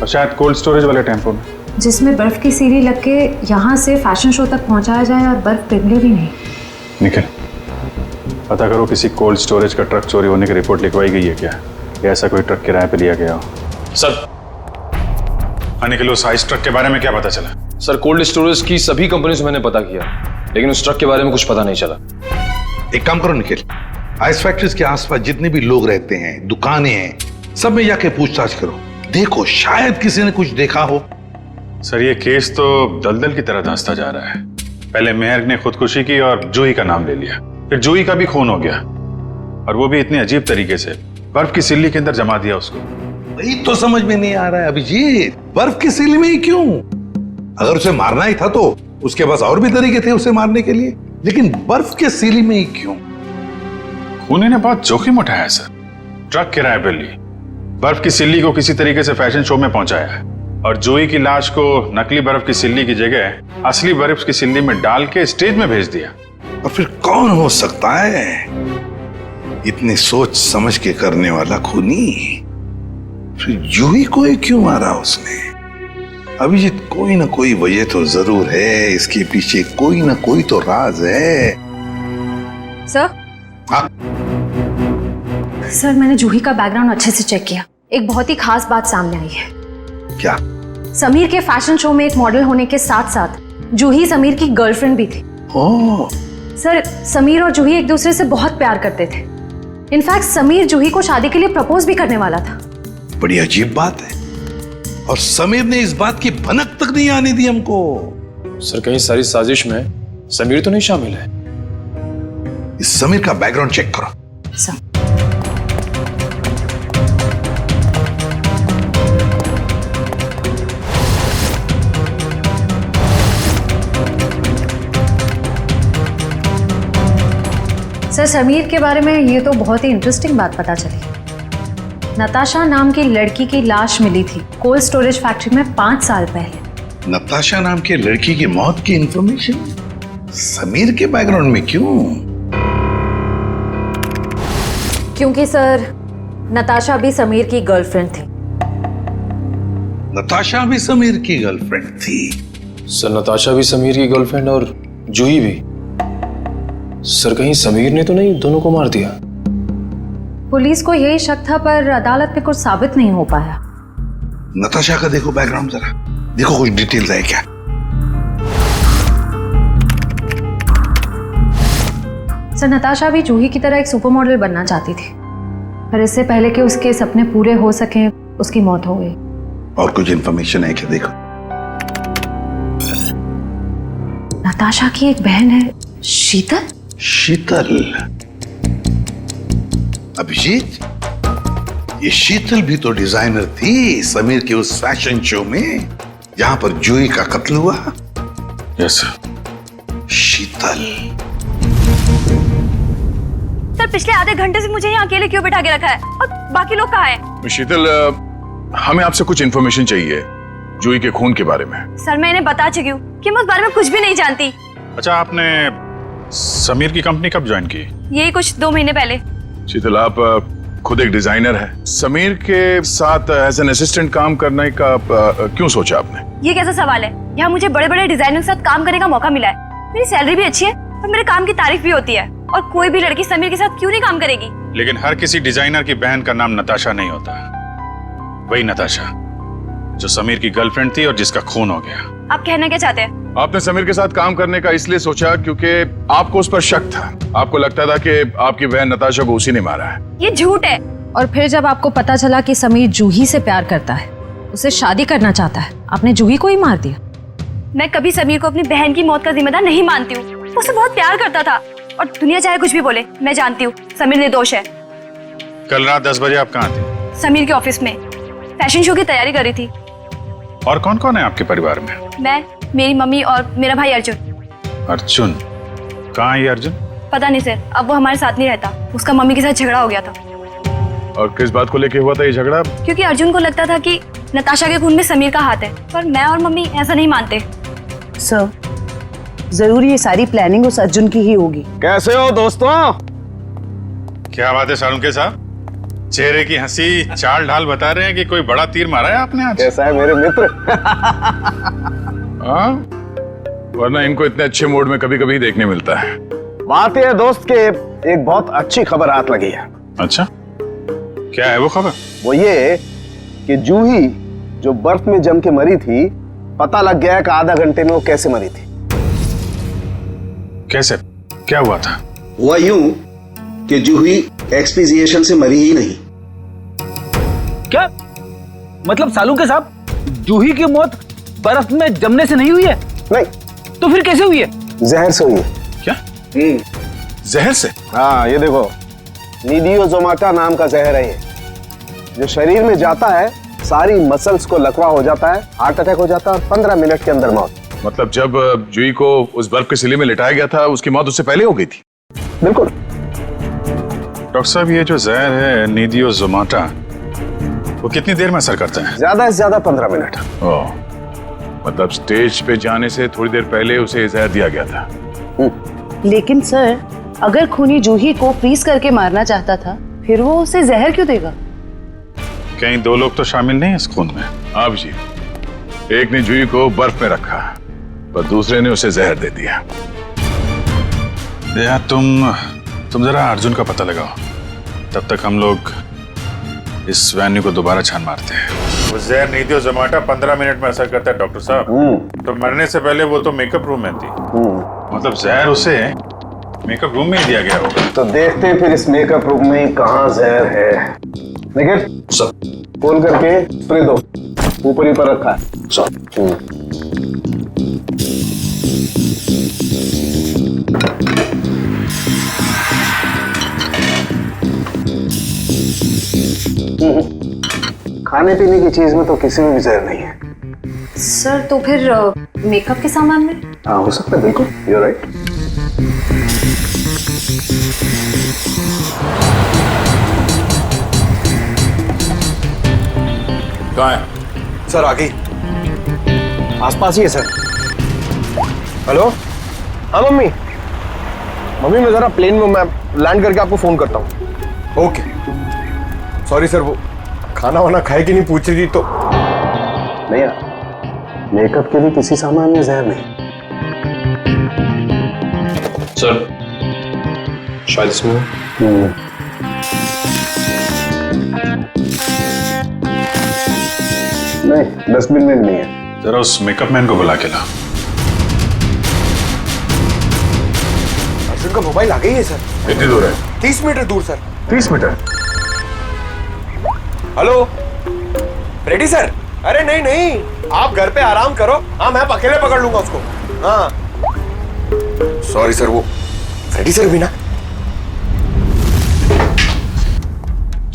S4: और शायद कोल्ड स्टोरेज वाले टेम्पो में,
S3: जिसमें बर्फ की सीढ़ी लग के यहाँ से फैशन शो तक पहुँचाया जाए और बर्फ पिघले भी नहीं।
S4: निखिल, पता करो किसी कोल्ड स्टोरेज का ट्रक चोरी होने की रिपोर्ट लिखवाई गई है क्या, या ऐसा कोई ट्रक किराए पे लिया गया हो?
S5: सर।
S4: हाँ निखिल, उस आइस ट्रक के बारे में क्या पता चला?
S5: सर कोल्ड स्टोरेज की सभी कंपनी से मैंने पता किया, लेकिन उस ट्रक के बारे में कुछ पता नहीं चला।
S6: एक काम करो निखिल, आइस फैक्ट्रीज के आसपास जितने भी लोग रहते हैं, दुकानें हैं, सब में जाके पूछताछ करो। देखो शायद किसी ने कुछ देखा हो।
S4: सर ये केस तो दलदल की तरह धंसता जा रहा है। पहले मेहर ने खुदकुशी की और जूही का नाम ले लिया, फिर जूही का भी खून हो गया, और वो भी इतनी अजीब तरीके से। बर्फ की सिल्ली के अंदर जमा दिया उसको।
S6: वही तो समझ में नहीं आ रहा है अभिजीत, बर्फ की सिल्ली में ही क्यों? अगर उसे मारना ही था तो उसके पास और भी तरीके थे उसे मारने के लिए, लेकिन बर्फ के सिल्ली में ही क्यों?
S4: खूनी ने बहुत जोखिम उठाया सर। ट्रक किराए पर ली, बर्फ की सिल्ली को किसी तरीके से फैशन शो में पहुंचाया है, और जूही की लाश को नकली बर्फ की सिल्ली की जगह असली बर्फ की सिल्ली में डाल के स्टेज में भेज दिया।
S6: और फिर कौन हो सकता है इतनी सोच समझ के करने वाला खूनी? फिर जूही को ही क्यों मारा उसने? अभिजीत, कोई ना कोई वजह तो जरूर है, इसके पीछे कोई ना कोई तो राज है।
S3: सर?
S6: हाँ?
S3: सर मैंने जूही का बैकग्राउंड अच्छे से चेक किया, एक बहुत ही खास बात सामने आई है।
S6: क्या?
S3: समीर के फैशन शो में एक मॉडल होने के साथ साथ जूही समीर की गर्लफ्रेंड भी थी।
S6: ओह।
S3: सर समीर और जूही एक दूसरे से बहुत प्यार करते थे। इनफैक्ट समीर जूही को शादी के लिए प्रपोज भी करने वाला था।
S6: बड़ी अजीब बात है, और समीर ने इस बात की भनक तक नहीं आने दी हमको।
S5: सर कहीं सारी साजिश में समीर तो नहीं शामिल है?
S6: इस समीर का बैकग्राउंड चेक करो।
S3: सर सर समीर के बारे में ये तो बहुत ही इंटरेस्टिंग बात पता चली। नताशा नाम की लड़की की लाश मिली थी कोल्ड स्टोरेज फैक्ट्री में 5 साल पहले।
S6: नताशा नाम के लड़की की मौत की इंफॉर्मेशन समीर के बैकग्राउंड में क्यों?
S3: क्योंकि सर नताशा भी समीर की गर्लफ्रेंड थी।
S6: नताशा भी समीर की गर्लफ्रेंड थी?
S5: सर नताशा भी समीर की गर्लफ्रेंड और जूही भी। सर कहीं समीर ने तो नहीं दोनों को मार दिया?
S3: पुलिस को यही शक था, पर अदालत में कुछ साबित नहीं हो पाया।
S6: नताशा का देखो बैकग्राउंड जरा, देखो कुछ डिटेल्स है क्या?
S3: सर नताशा भी जूही की तरह एक सुपर मॉडल बनना चाहती थी, पर इससे पहले कि उसके सपने पूरे हो सके उसकी मौत हो गई।
S6: और कुछ इंफॉर्मेशन है क्या? देखो।
S3: नताशा की एक बहन है शीतल।
S6: शीतल? अभिजीत, ये शीतल भी तो डिजाइनर थी समीर के उस फैशन शो में जहां पर जूही का कत्ल हुआ।
S4: यस
S6: शीतल।
S14: सर पिछले आधे घंटे से मुझे यहाँ अकेले क्यों बिठा के रखा है और बाकी लोग कहाँ हैं?
S4: शीतल, हमें आपसे कुछ इन्फॉर्मेशन चाहिए जूही के खून के बारे में।
S14: सर मैं इन्हें बता चुकी हूँ कि मैं उस बारे में कुछ भी नहीं जानती।
S4: अच्छा, आपने समीर की कंपनी कब ज्वाइन की?
S14: यही कुछ 2 महीने पहले।
S4: शीतल, आप खुद एक डिजाइनर है, समीर के साथ एज एन असिस्टेंट काम करने का क्यों सोचा आपने?
S14: ये कैसा सवाल है? यहाँ मुझे बड़े बड़े डिजाइनर के साथ काम करने का मौका मिला है, मेरी सैलरी भी अच्छी है और मेरे काम की तारीफ भी होती है, और कोई भी लड़की समीर के साथ क्यों नहीं काम करेगी?
S4: लेकिन हर किसी डिजाइनर की बहन का नाम नताशा नहीं होता। वही नताशा जो समीर की गर्लफ्रेंड थी और जिसका खून हो गया।
S14: आप कहना क्या चाहते हैं?
S4: आपने समीर के साथ काम करने का इसलिए सोचा क्योंकि आपको उस पर शक था। आपको लगता था कि आपकी बहन नताशा को उसी ने मारा है।
S14: ये झूठ है।
S3: और फिर जब आपको पता चला कि समीर जूही से प्यार करता है, उसे शादी करना चाहता है, आपने जूही को ही मार दिया।
S14: मैं कभी समीर को अपनी बहन की मौत का जिम्मेदार नहीं मानती हूँ। वो उसे बहुत प्यार करता था, और दुनिया चाहे कुछ भी बोले, मैं जानती हूँ समीर निर्दोष है।
S4: कल रात 10 बजे आप कहाँ थे?
S14: समीर के ऑफिस में फैशन शो की तैयारी कर रही थी।
S4: और कौन कौन है आपके परिवार में?
S14: मैं, मेरी मम्मी और मेरा भाई अर्जुन।
S4: अर्जुन? कहाँ है ये अर्जुन?
S14: पता नहीं सर, अब वो हमारे साथ नहीं रहता। उसका मम्मी के साथ झगड़ा हो गया था।
S4: और किस बात को लेके हुआ था ये झगड़ा?
S14: क्योंकि अर्जुन को लगता था कि नताशा के खून में समीर का हाथ है, पर मैं और मम्मी ऐसा नहीं मानते।
S11: सर, जरूर ये सारी प्लानिंग उस अर्जुन की ही होगी।
S12: कैसे हो दोस्तों?
S4: क्या बात है सालुंके साहब, चेहरे की हंसी चाल ढाल बता रहे हैं कि कोई बड़ा तीर मारा है आपने आज।
S12: कैसा है मेरे मित्र?
S4: हाँ, वरना इनको इतने अच्छे मूड में कभी कभी देखने मिलता है।
S12: बात यह है दोस्त के एक बहुत अच्छी खबर हाथ लगी है।
S4: अच्छा, क्या है वो खबर?
S12: वो ये कि जूही जो बर्फ में जम के मरी थी, पता लग गया कि आधा घंटे में वो कैसे मरी थी।
S4: कैसे? क्या हुआ था?
S17: हुआ यूं कि जूही एक्सपीजिएशन से मरी ही नहीं।
S16: क्या मतलब सालुंके साहब, जूही की मौत बर्फ में जमने से नहीं हुई है?
S12: नहीं।
S16: तो फिर कैसे हुई है?
S12: जहर से हुई है।
S4: क्या? जहर से?
S12: हाँ, ये देखो, नीडियोजोमाटा नाम का जहर है ये, जो शरीर में जाता है सारी मसल्स को लकवा हो जाता है, हार्ट अटैक हो जाता है और 15 मिनट के अंदर मौत।
S4: मतलब जब जूही को उस बर्फ के सिले में लिटाया गया था, उसकी मौत उससे पहले हो गई थी?
S12: बिल्कुल।
S4: डॉक्टर साहब, ये जो जहर है नीडियोजोमाटा, वो कितनी देर में असर करता है?
S12: ज्यादा से ज्यादा 15 मिनट।
S4: ओह, मतलब स्टेज पे जाने से थोड़ी देर पहले उसे जहर दिया गया था।
S11: लेकिन सर, अगर खूनी जूही को फ्रीज करके मारना चाहता था, फिर वो उसे जहर क्यों देगा?
S4: कहीं 2 लोग तो शामिल नहीं है इस खून में? आप जी, एक ने जूही को बर्फ में रखा, पर दूसरे ने उसे जहर दे दिया। यार तुम जरा अर्जुन का पता लगाओ, तब तक हम लोग इस वैन्यू को दोबारा छान मारते हैं। वो जहर नीडियोजोमाटा 15 मिनट में असर करता है डॉक्टर साहब। तो मरने से पहले वो तो मेकअप रूम में थी। मतलब जहर उसे मेकअप रूम में ही दिया गया होगा।
S12: तो देखते हैं फिर इस मेकअप रूम में कहाँ जहर है। लेकिन खोल करके स्प्रे दो, ऊपर ही पर रखा है। खाने पीने की चीज में तो किसी में भी जहर नहीं है।
S3: सर, तो फिर मेकअप के सामान में?
S12: हाँ, हो सकता है, बिल्कुल, यू राइट।
S4: कहाँ है?
S15: सर, आगे
S12: आसपास ही है सर। हेलो? हाँ मम्मी, मैं जरा प्लेन में, मैं लैंड करके आपको फोन करता हूँ।
S15: ओके। सॉरी सर, वो खाना वाना खाए कि नहीं पूछ रही थी तो।
S12: नहीं यार, मेकअप के लिए किसी सामान में जहर नहीं।
S15: सर, शायद इसमें।
S12: नहीं, डस्टबिन में भी नहीं है।
S4: जरा उस मेकअप मैन को बुला के ला।
S15: अर्जुन का मोबाइल आ गई है सर।
S4: कितनी दूर है?
S15: 30 मीटर दूर sir.
S4: 30 meter?
S15: Hello, ready sir? अरे नहीं नहीं, आप घर पे आराम करो। हाँ, मैं अकेले पकड़ लूंगा उसको। हाँ सॉरी सर, वो रेडी सर भी ना।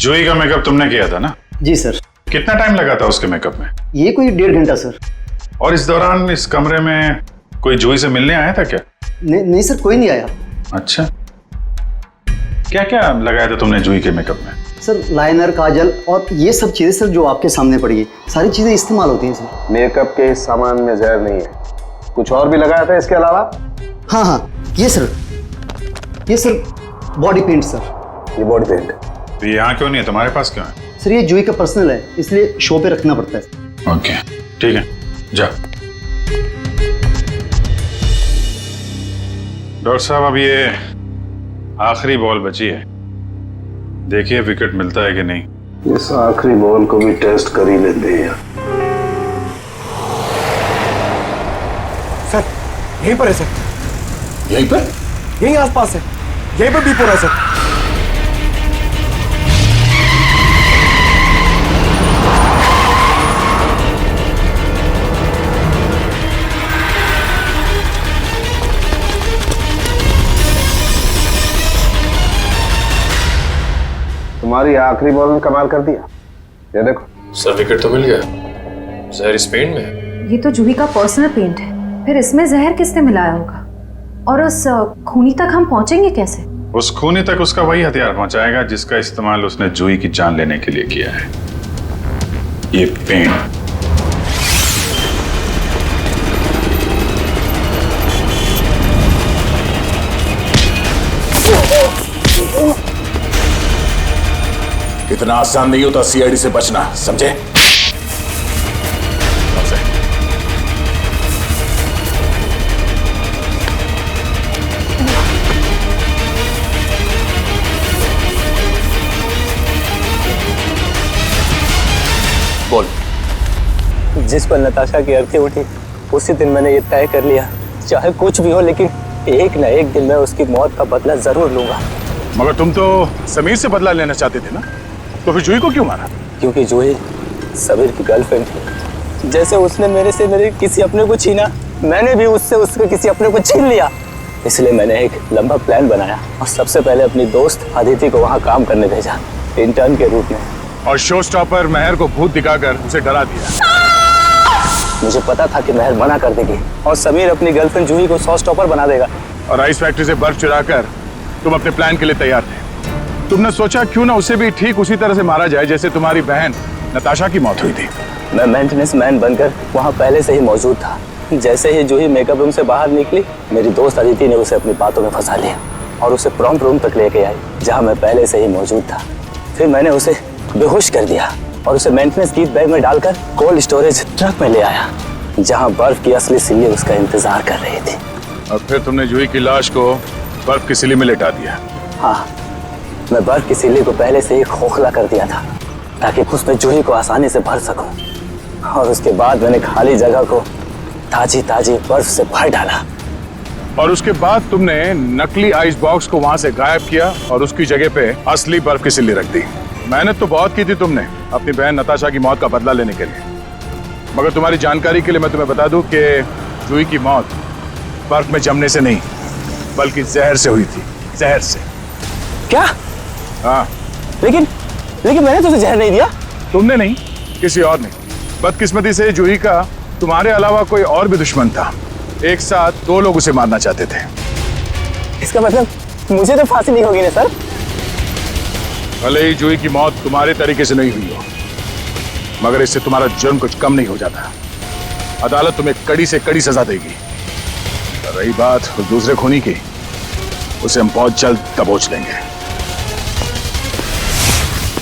S4: जूही का मेकअप तुमने किया था ना?
S8: जी सर।
S4: कितना टाइम लगा था उसके मेकअप में?
S8: ये कोई 1.5 घंटा सर।
S4: और इस दौरान इस कमरे में कोई जूही से मिलने आया था क्या?
S8: नहीं सर, कोई नहीं आया।
S4: अच्छा, क्या क्या लगाया था तुमने जूही के मेकअप में?
S8: सर लाइनर, काजल और ये सब चीजें सर जो आपके सामने पड़ी है, सारी चीजें इस्तेमाल होती हैं सर।
S12: मेकअप के इस सामान में जहर नहीं है। कुछ और भी लगाया था इसके अलावा?
S8: हाँ, ये सर बॉडी पेंट सर।
S12: ये बॉडी पेंट
S4: तो ये यहाँ क्यों नहीं है, तुम्हारे पास क्यों है?
S8: सर ये जूही का पर्सनल है, इसलिए शो पे रखना पड़ता है।
S4: ओके ठीक है, जा। डॉक्टर साहब, अब ये आखिरी बॉल बची है, देखिए विकेट मिलता है कि नहीं।
S17: इस आखिरी बॉल को भी टेस्ट कर ही लेते हैं।
S18: सर यहीं पर है सर।
S17: यहीं पर?
S18: यहीं आसपास है, यहीं पर बीप हो रहा है सर।
S12: तुम्हारी आखिरी बॉल ने कमाल कर दिया। ये देखो
S19: सर, विकेट तो मिल गया। जहर इस पेंट में है।
S3: ये तो जूही का पर्सनल पेंट है, फिर इसमें जहर किसने मिलाया होगा? और उस खूनी तक हम पहुंचेंगे कैसे?
S4: उस खूनी तक उसका वही हथियार पहुंचाएगा जिसका इस्तेमाल उसने जूही की जान लेने के लिए किया है, ये पेंट।
S19: इतना आसान नहीं होता सीआईडी से बचना, समझे? बोल।
S20: जिस पर नताशा की अर्थी उठी उसी दिन मैंने ये तय कर लिया, चाहे कुछ भी हो लेकिन एक न एक दिन मैं उसकी मौत का बदला जरूर लूंगा।
S4: मगर तुम तो समीर से बदला लेना चाहते थे ना, तो फिर जूही को क्यों मारा?
S20: क्योंकि जूही समीर की गर्लफ्रेंड थी। जैसे उसने मेरे से मेरे किसी अपने को छीना, मैंने भी उससे उसके किसी अपने को छीन लिया। इसलिए मैंने एक लंबा प्लान बनाया और सबसे पहले अपनी दोस्त अदिति को वहाँ काम करने भेजा, इंटर्न के रूप में।
S4: और शो स्टॉपर महर को भूत दिखाकर उसे डरा दिया।
S20: मुझे पता था कि महर मना कर देगी और समीर अपनी गर्लफ्रेंड जूही को शो स्टॉपर बना देगा।
S4: और आइस फैक्ट्री से बर्फ चुराकर तुम अपने प्लान के लिए तैयार थे। तुमने सोचा क्यों ना उसे भी ठीक उसी तरह से मारा जाए जैसे तुम्हारी बहन नताशा की मौत हुई थी।
S20: मैं मेंटेनेंस मैन बनकर वहाँ पहले से ही मौजूद था। जैसे ही जूही मेकअप रूम से बाहर निकली, मेरी दोस्त अदिति ने उसे अपनी बातों में फंसा लिया और उसे प्रॉम्प्ट रूम तक लेके आई जहाँ मैं पहले से ही मौजूद था। फिर मैंने उसे बेहोश कर दिया और उसे मेंटेनेंस गिफ्ट बैग में डालकर कोल्ड स्टोरेज ट्रक में ले आया जहाँ बर्फ की असली सिल्ली उसका इंतजार कर रही थी।
S4: और फिर तुमने जूही की लाश को बर्फ की सिल्ली में लेटा दिया।
S20: हाँ, मैं बर्फ की सिल्ली को पहले से ही खोखला कर दिया था ताकि उसमें जूही को आसानी से भर सकूं। और उसके बाद मैंने खाली जगह को ताजी ताजी बर्फ से भर डाला।
S4: और उसके बाद तुमने नकली आइस बॉक्स को वहां से गायब किया और उसकी जगह पे असली बर्फ की सिल्ली रख दी। मेहनत तो बहुत की थी तुमने अपनी बहन नताशा की मौत का बदला लेने के लिए, मगर तुम्हारी जानकारी के लिए मैं तुम्हें बता दूं कि जूही की मौत बर्फ में जमने से नहीं बल्कि जहर से हुई थी। जहर से।
S20: क्या?
S4: हाँ।
S20: लेकिन मैंने तुझे जहर नहीं दिया।
S4: तुमने नहीं, किसी और ने। बदकिस्मती से जूही का तुम्हारे अलावा कोई और भी दुश्मन था। एक साथ 2 लोग उसे मारना चाहते थे।
S20: इसका मतलब मुझे तो फांसी नहीं होगी ना सर?
S4: भले ही जूही की मौत तुम्हारे तरीके से नहीं हुई हो, मगर इससे तुम्हारा जुर्म कुछ कम नहीं हो जाता। अदालत तुम्हें कड़ी से कड़ी सजा देगी। रही बात उस दूसरे खूनी की, उसे हम बहुत जल्द दबोच लेंगे।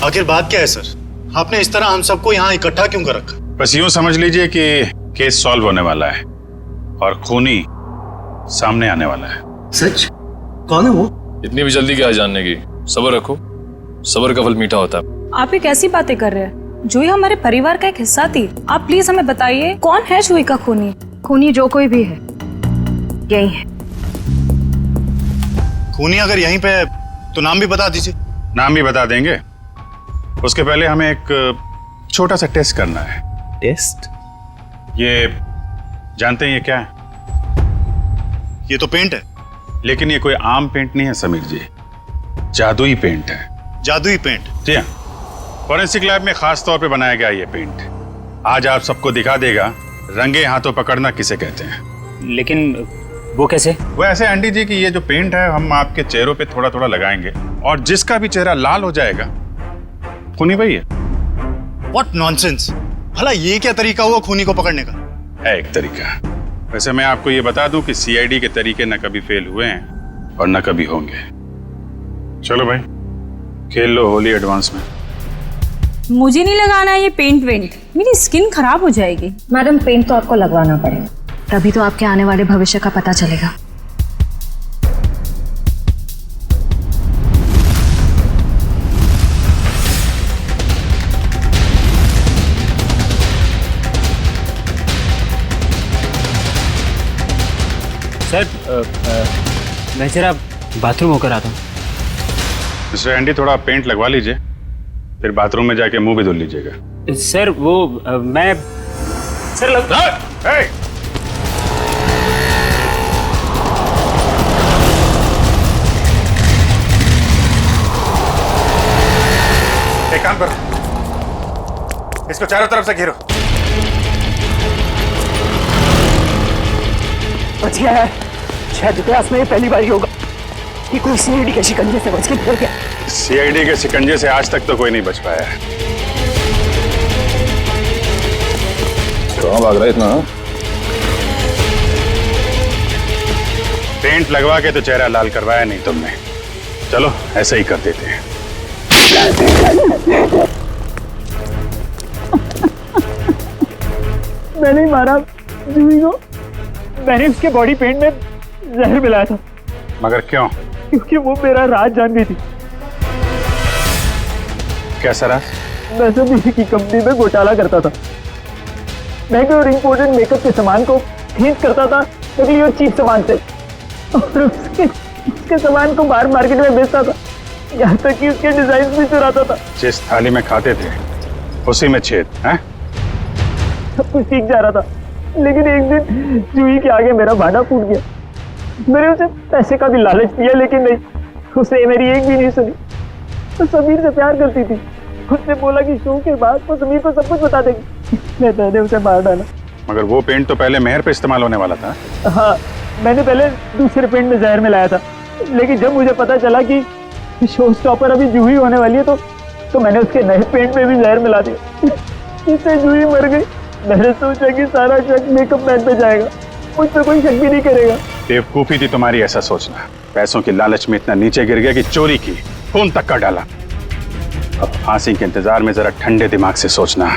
S10: आखिर बात क्या है सर? आपने इस तरह हम सबको यहाँ इकट्ठा क्यों कर रखा?
S4: बस यूं समझ लीजिए कि केस सॉल्व होने वाला है और खूनी सामने आने वाला है।
S8: सच? कौन है वो?
S19: इतनी भी जल्दी क्या है जानने की? सब्र रखो, सब्र का फल मीठा होता है।
S21: आप ये कैसी बातें कर रहे हैं? जूही हमारे परिवार का एक हिस्सा थी। आप प्लीज हमें बताइए कौन है जूही का खूनी?
S3: खूनी जो कोई भी है यही है।
S10: खूनी अगर यहीं पे है तो नाम भी बता दीजिए।
S4: नाम भी बता देंगे, उसके पहले हमें एक छोटा सा टेस्ट करना है।
S20: टेस्ट?
S4: ये जानते हैं ये क्या है?
S10: ये तो पेंट है।
S4: लेकिन ये कोई आम पेंट नहीं है समीर जी, जादुई पेंट है।
S10: जादुई पेंट?
S4: जी हाँ। फॉरेंसिक लैब में खास तौर पे बनाया गया ये पेंट आज आप सबको दिखा देगा रंगे हाथों पकड़ना किसे कहते हैं।
S9: लेकिन वो कैसे?
S4: वो ऐसे आंटी जी कि ये जो पेंट है हम आपके चेहरों पे थोड़ा थोड़ा लगाएंगे और जिसका भी चेहरा लाल हो जाएगा खूनी वही है।
S10: What nonsense! भला ये क्या तरीका हुआ खूनी को पकड़ने का?
S4: है एक तरीका। वैसे मैं आपको ये बता दूं कि सीआईडी के तरीके न कभी फेल हुए हैं और न कभी होंगे। चलो भाई खेल लो होली एडवांस में।
S21: मुझे नहीं लगाना ये पेंट वेंट, मेरी स्किन खराब हो जाएगी।
S3: मैडम पेंट तो आपको लगवाना पड़ेगा, तभी तो आपके आने वाले भविष्य का पता चलेगा।
S9: सर मैं जरा बाथरूम होकर आता हूँ।
S4: मिस्टर एंडी थोड़ा पेंट लगवा लीजिए, फिर बाथरूम में जाके मुंह भी धुल लीजिएगा।
S9: सर वो मैं सर लग
S4: एक काम करो, इसको चारों तरफ से घेरो।
S18: बच गया है, शायद इतिहास में ये पहली बार ही होगा कि कोई सीआईडी के शिकंजे से बच के निकल गया।
S4: सीआईडी के शिकंजे से आज तक तो कोई नहीं बच पाया है।
S19: कहाँ भाग रहा है इतना?
S4: पेंट लगवा के तो चेहरा लाल करवाया नहीं तुमने, चलो ऐसे ही कर देते हैं।
S18: मैंने ही मारा जूही को, मैंने उसके बॉडी पेंट में जहर मिलाया था।
S4: मगर क्यों?
S18: क्योंकि वो मेरा राज जान गई थी।
S4: कैसा राज?
S18: मैं सब इसी की कंपनी में घोटाला करता था, महंगे और इम्पोर्टेंट मेकअप के सामान को खरीद करता था नकली और चीप सामान से, और उसके सामान को बाहर मार्केट में बेचता था, यहाँ तक कि उसके डिजाइन भी चुराता था।
S4: जिस थाली में खाते थे उसी में छेद है?
S18: सब कुछ ठीक जा रहा था, लेकिन एक दिन जूही के आगे मेरा भांडा फूट गया। मैंने उसे पैसे का भी लालच दिया, लेकिन नहीं, उसने मेरी एक भी नहीं सुनी। तो समीर से प्यार करती थी, उसने बोला कि शो के बाद वो समीर को सब कुछ बता देगी। मैंने उसे मार डाला।
S4: मगर वो पेंट तो पहले मेहर पे इस्तेमाल होने वाला था।
S18: हाँ, मैंने पहले दूसरे पेंट में जहर मिलाया था, लेकिन जब मुझे पता चला कि शो स्टॉपर अभी जूही होने वाली है तो मैंने उसके नए पेंट में भी जहर मिला दिया। इससे जूही मर गई। मैंने सोचा कि सारा शक मेकअप मैन पे जाएगा, मुझ पे कोई शक भी नहीं करेगा।
S4: बेवकूफी थी तुम्हारी ऐसा सोचना। पैसों की लालच में इतना नीचे गिर गया कि चोरी की, खून तक का डाला। अब फांसी के इंतजार में जरा ठंडे दिमाग से सोचना,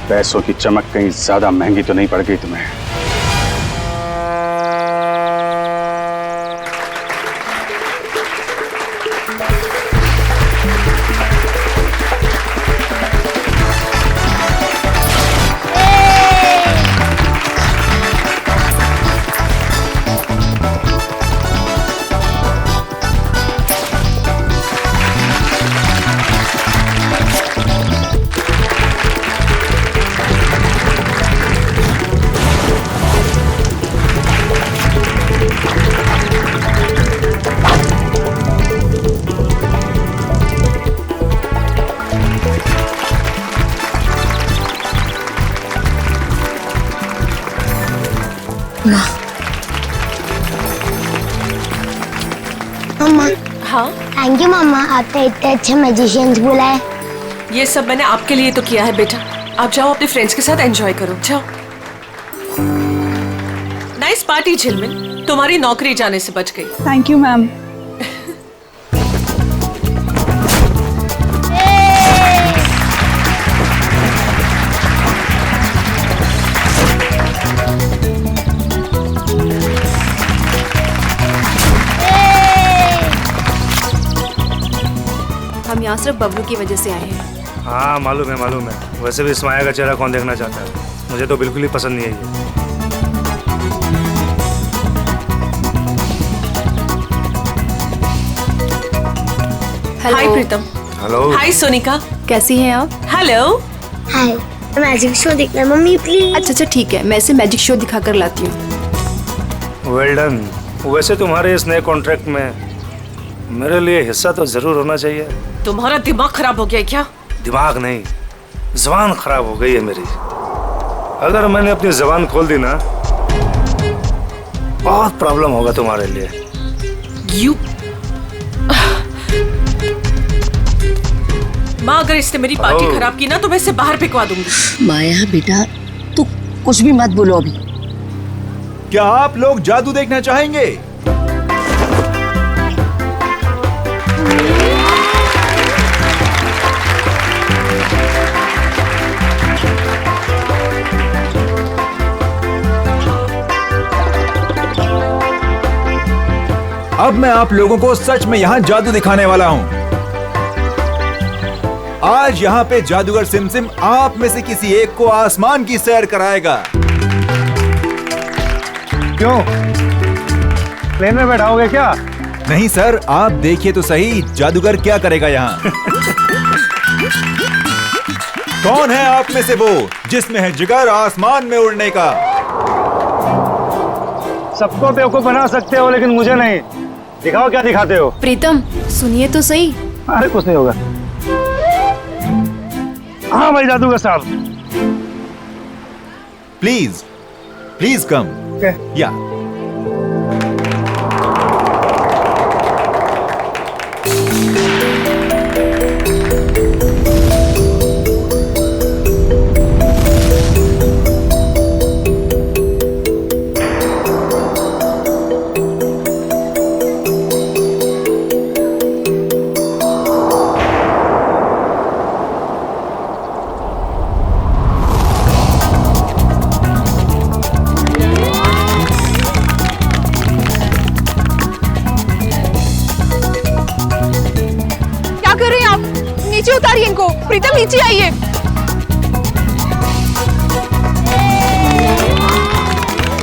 S4: पैसों की चमक कहीं ज्यादा महंगी तो नहीं पड़ गई तुम्हें।
S2: मम्मा। हाँ थैंक यू मम्मा, आपने इतने अच्छे मैजिशियंस बुलाए।
S22: ये सब मैंने आपके लिए तो किया है बेटा, आप जाओ अपने फ्रेंड्स के साथ एंजॉय करो, जाओ। नाइस पार्टी झिलमिल, तुम्हारी नौकरी जाने से बच गई।
S21: Thank you ma'am.
S23: हम यहाँ सिर्फ बबलू की वजह से आए हैं।
S24: हाँ मालूम है। वैसे भी स्माया का चेहरा कौन देखना चाहता है, मुझे तो बिल्कुल ही पसंद नहीं है
S22: ये। हाय प्रीतम।
S24: हेलो।
S22: हाय सोनिका।
S23: कैसी हैं आप?
S22: हेलो।
S2: हाय, मैजिक शो देखना मम्मी प्लीज।
S23: अच्छा ठीक है, मैं इसे मैजिक शो दिखा कर लाती हूँ।
S24: Well done. वैसे तुम्हारे इस नए कॉन्ट्रैक्ट में मेरे लिए हिस्सा तो जरूर होना चाहिए।
S22: तुम्हारा दिमाग खराब हो गया है क्या?
S24: दिमाग नहीं, जुबान खराब हो गई है मेरी। अगर मैंने अपनी जुबान खोल दी ना, बहुत प्रॉब्लम होगा तुम्हारे लिए।
S22: यू माँ, अगर इसने मेरी पार्टी खराब की ना तो मैं इसे बाहर फेंकवा दूंगी।
S1: माया बेटा, तू कुछ भी मत बोलो अभी।
S15: क्या आप लोग जादू देखना चाहेंगे? अब मैं आप लोगों को सच में यहां जादू दिखाने वाला हूं। आज यहाँ पे जादूगर सिमसिम आप में से किसी एक को आसमान की सैर कराएगा।
S24: क्यों? प्लेन में बैठाओगे क्या?
S15: नहीं सर, आप देखिए तो सही जादूगर क्या करेगा यहाँ। कौन है आप में से वो जिसमें है जिगर आसमान में उड़ने का?
S24: सबको बेवकूफ बना सकते हो लेकिन मुझे नहीं। दिखाओ क्या दिखाते हो।
S23: प्रीतम सुनिए तो सही।
S24: अरे कुछ नहीं होगा। हाँ भाई जादूगर साहब,
S15: प्लीज प्लीज कम। या
S21: नीचे उतारिए इनको। प्रीतम नीचे आइए।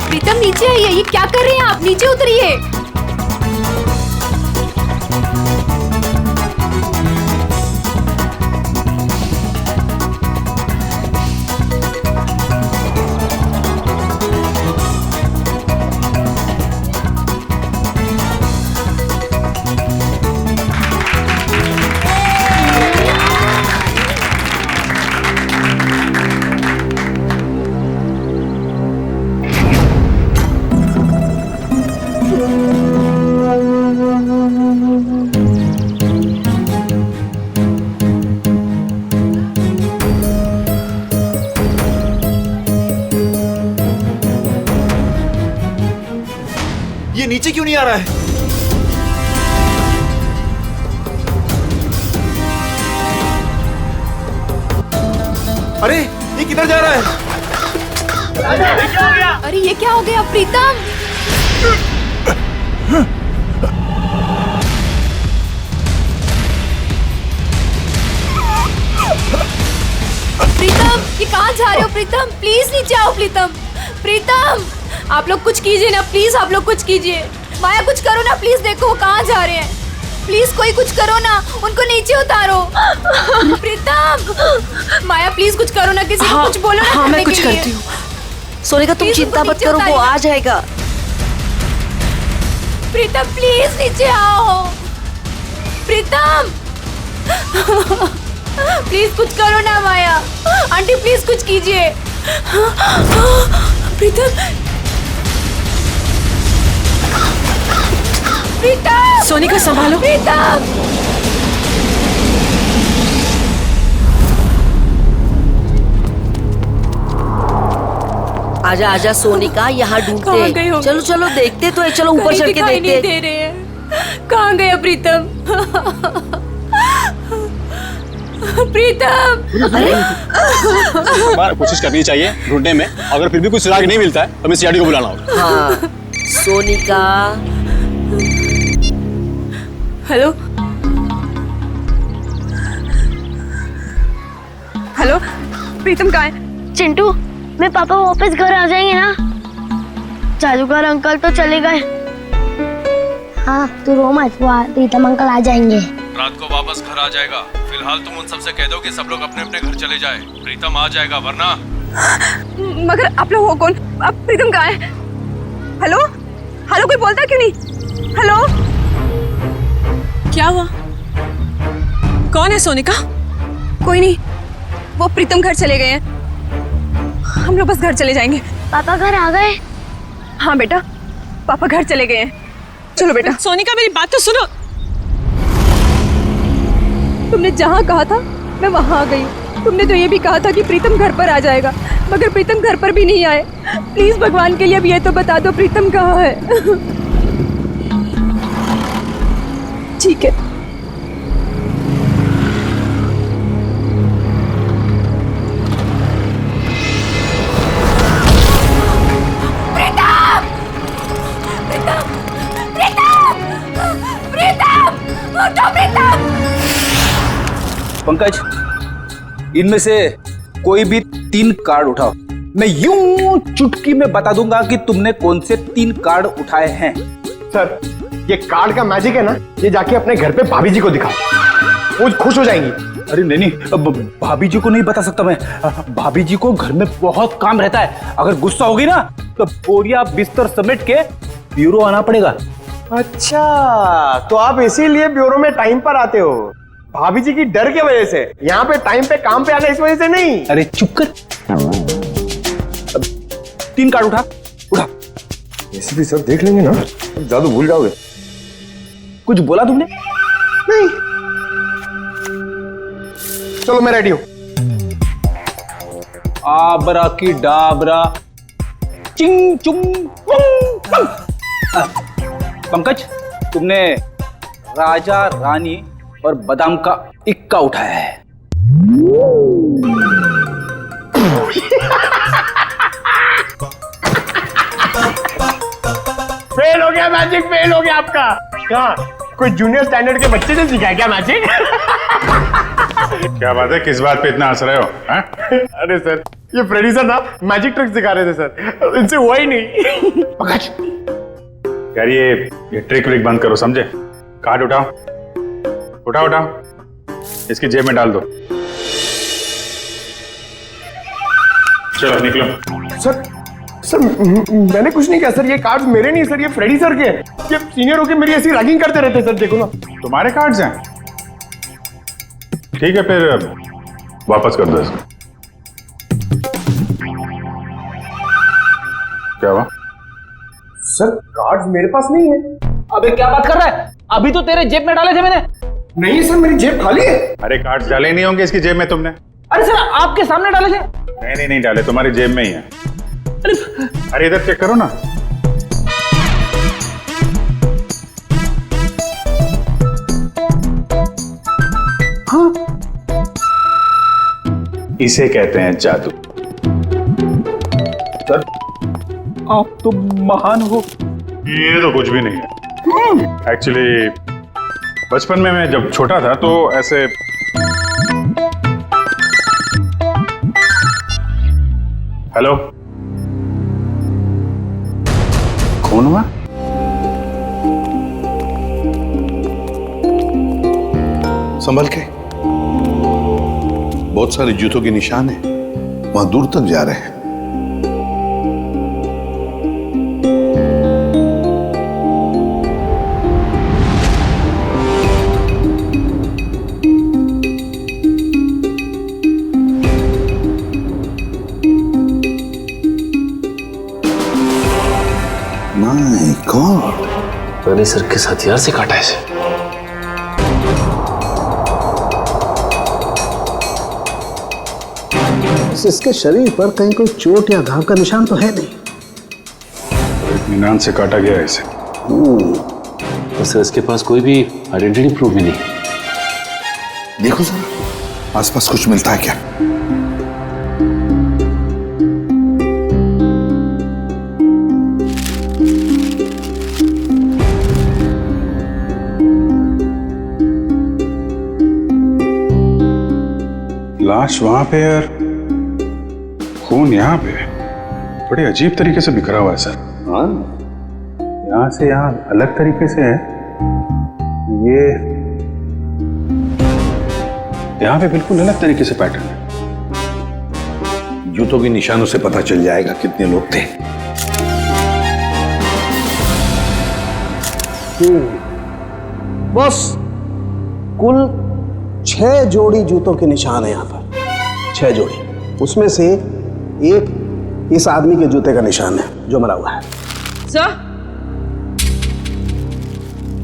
S23: प्रीतम नीचे आइए, ये क्या कर रहे हैं आप? नीचे उतरिए।
S15: ये नीचे क्यों नहीं आ रहा है? अरे ये किधर जा रहा है?
S23: अरे ये क्या हो गया प्रीतम? प्रीतम ये कहाँ जा रहे हो? प्रीतम प्लीज नीचे आओ। प्रीतम आप लोग कुछ कीजिए ना प्लीज, आप लोग कुछ कीजिए। माया कुछ करो ना प्लीज, देखो वो कहाँ जा रहे हैं। प्लीज कोई कुछ करो ना, उनको नीचे उतारो। प्रीतम माया प्लीज कुछ करो ना, किसी को कुछ बोलो ना।
S1: हाँ मैं कुछ करती हूँ। सोनिका तुम चिंता मत करो, वो आ जाएगा।
S23: प्रीतम प्लीज नीचे आओ। प्रीतम प्लीज कुछ करो ना माया। आंटी प्लीज कुछ कीजिए। प्रीतम
S22: सोनिका संभालो।
S23: प्रीतम
S1: आजा आजा सोनिका, यहाँ ढूंढते। चलो चलो देखते तो है, चलो ऊपर चढ़ के देखते।
S23: नहीं दे रहे हैं। कहाँ गया प्रीतम? प्रीतम
S19: अरे बार कोशिश करनी चाहिए ढूंढने में। अगर फिर भी कुछ सुराग नहीं मिलता है तो हमें सीआईडी को बुलाना होगा।
S1: हाँ सोनिका।
S21: हेलो हेलो, प्रीतम कहाँ है?
S2: चिंटू मैं पापा वापस घर आ जाएंगे ना? जादूगर अंकल तो चले गए। हाँ तू रो मत, प्रीतम अंकल आ जाएंगे।
S19: रात को वापस घर आ जाएगा। फिलहाल तुम उन सबसे कह दो कि सब लोग अपने अपने घर चले जाए। प्रीतम आ जाएगा वरना।
S21: मगर आप लोग हो कौन? अब प्रीतम कहाँ है? हेलो हेलो, कोई बोलता क्यों नहीं? हेलो है सोनिका?
S14: कोई नहीं, वो प्रीतम घर चले गए हैं। हम लोग बस घर चले जाएंगे।
S2: पापा घर आ गए?
S14: हाँ बेटा, पापा घर चले गए हैं। चलो बेटा।
S21: सोनिका मेरी बात तो सुनो।
S14: तुमने जहाँ कहा था मैं वहाँ आ गई। तुमने तो ये भी कहा था कि प्रीतम घर पर आ जाएगा, मगर प्रीतम घर पर भी नहीं आए। प्लीज भगवान के लिए अब ये तो बता दो प्रीतम कहाँ है। ठीक है।
S5: पंकज, इनमें से कोई भी 3 कार्ड उठाओ। मैं यूं चुटकी में बता दूंगा कि तुमने कौन से 3 कार्ड उठाए हैं।
S18: सर, ये कार्ड का मैजिक है ना, ये जाके अपने घर पे भाभी जी को दिखाओ, वो खुश हो जाएंगी।
S5: अरे नहीं, भाभी जी को नहीं बता सकता मैं। भाभी जी को घर में बहुत काम रहता है। अगर गुस्सा होगी ना तो बोरिया बिस्तर समेट के ब्यूरो आना पड़ेगा।
S18: अच्छा, तो आप इसीलिए ब्यूरो में टाइम पर आते हो, भाभी जी की डर की वजह से। यहाँ पे टाइम पे काम पे आना इस वजह से नहीं।
S5: अरे चुप कर। 3 कार्ड उठा।
S18: ऐसे भी सब देख लेंगे ना, जादू भूल जाओगे।
S5: कुछ बोला तुमने?
S18: नहीं। चलो मैं रेडी हूं।
S5: आबरा की डाबरा चिंग चुंग पंकज, तुमने राजा रानी और बादाम का इक्का उठाया है।
S18: फेल हो गया मैजिक, फेल हो गया आपका। क्या कोई जूनियर स्टैंडर्ड के बच्चे से सीखा है क्या मैजिक?
S4: क्या बात है, किस बात पे इतना हंस रहे हो?
S18: अरे सर, ये फ्रेडी सर ना मैजिक ट्रिक सिखा रहे थे सर, इनसे हुआ ही नहीं।
S4: पंकज यार, ये ट्रिक व्रिक बंद करो, समझे? कार्ड उठाओ, इसकी जेब में डाल दो। चलो निकलो।
S18: सर मैंने कुछ नहीं किया सर, ये कार्ड्स मेरे नहीं सर, ये फ्रेडी सर के हैं। ये सीनियर होके मेरी ऐसी रैगिंग करते रहते सर, देखो ना।
S4: तुम्हारे कार्ड्स हैं? ठीक है, फिर वापस कर दो इसको। क्या हुआ?
S18: सर कार्ड्स मेरे पास नहीं है।
S5: अबे क्या बात कर रहा है? अभी तो तेरे जेब में डाले थे मैंने।
S18: नहीं सर, मेरी जेब खाली है।
S4: अरे कार्ड्स डाले नहीं होंगे इसकी जेब में तुमने?
S5: अरे सर, आपके सामने डाले थे।
S4: नहीं डाले, तुम्हारी जेब में ही है। अरे इधर चेक करो ना।
S5: हाँ,
S4: इसे कहते हैं जादू।
S5: सर आप तो महान हो।
S4: ये तो कुछ भी नहीं है। एक्चुअली बचपन में मैं जब छोटा था तो ऐसे हेलो, कौन हुआ?
S6: संभल के, बहुत सारे जूतों के निशान हैं, वहां दूर तक जा रहे हैं। माय गॉड,
S20: मैंने सर किस हथियार से काटा है इसे?
S6: इसके शरीर पर कहीं कोई चोट या घाव का निशान तो है नहीं।
S4: इत्मीनान से काटा गया है इसे।
S20: तो सर इसके पास कोई भी आइडेंटिटी प्रूफ भी नहीं।
S6: देखो सर, आसपास कुछ मिलता है क्या?
S4: लाश वहां पे और खून यहाँ पे, बड़े अजीब तरीके से बिखरा हुआ है सर।
S6: हाँ,
S4: यहाँ से यहाँ अलग तरीके से है, ये यहाँ पे बिल्कुल अलग तरीके से पैटर्न है।
S6: जूतों के निशानों से पता चल जाएगा कितने लोग थे।
S12: बस कुल 6 जोड़ी जूतों के निशान है यहाँ पर, 6 जोड़ी। उसमें से एक इस आदमी के जूते का निशान है जो मरा हुआ है।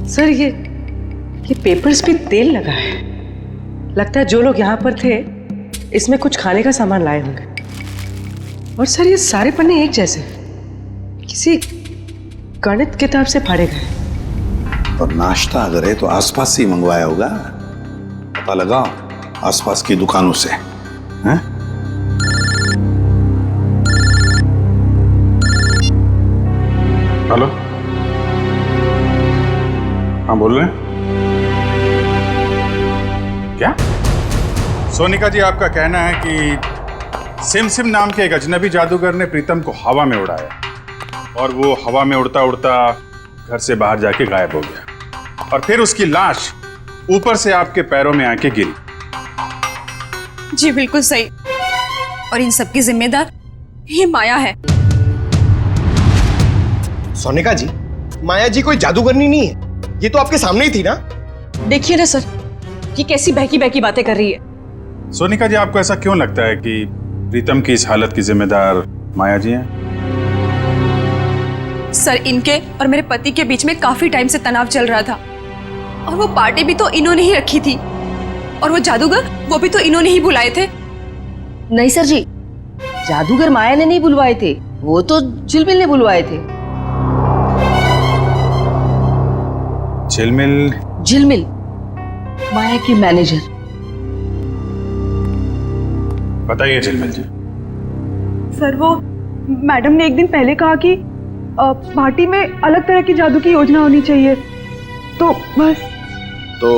S7: सर ये पेपर्स पे तेल लगा है। लगता है जो लोग यहाँ पर थे इसमें कुछ खाने का सामान लाए होंगे। और सर ये सारे पन्ने एक जैसे, किसी गणित किताब से फाड़े गए।
S17: और नाश्ता अगर है तो आसपास से ही मंगवाया होगा, पता लगाओ आसपास की दुकानों से। हैं?
S4: हेलो, हाँ बोल रहे हैं? क्या? सोनिका जी, आपका कहना है कि सिम नाम के एक अजनबी जादूगर ने प्रीतम को हवा में उड़ाया और वो हवा में उड़ता उड़ता घर से बाहर जाके गायब हो गया और फिर उसकी लाश ऊपर से आपके पैरों में आके गिरी।
S21: जी बिल्कुल सही। और इन सब की जिम्मेदार ये माया है।
S11: सोनिका जी, माया जी कोई जादूगरनी नहीं है, ये तो आपके सामने ही थी ना।
S21: देखिए ना सर, ये कैसी बहकी बहकी बातें कर रही है।
S4: सोनिका जी, आपको ऐसा क्यों लगता है कि प्रीतम की इस हालत की जिम्मेदार माया जी हैं?
S21: सर, इनके और मेरे पति के बीच में काफी टाइम से तनाव चल रहा था और वो पार्टी भी तो इन्होंने ही रखी थी और वो जादूगर वो भी तो इन्होंने ही बुलाए थे।
S7: नहीं सर जी, जादूगर माया ने नहीं बुलवाए थे, वो तो झिलमिल ने बुलवाए थे। झिलमिल माया की मैनेजर।
S4: बताइए झिलमिल जी।
S14: सर, वो मैडम ने एक दिन पहले कहा कि पार्टी में अलग तरह की जादू की योजना होनी चाहिए, तो बस।
S19: तो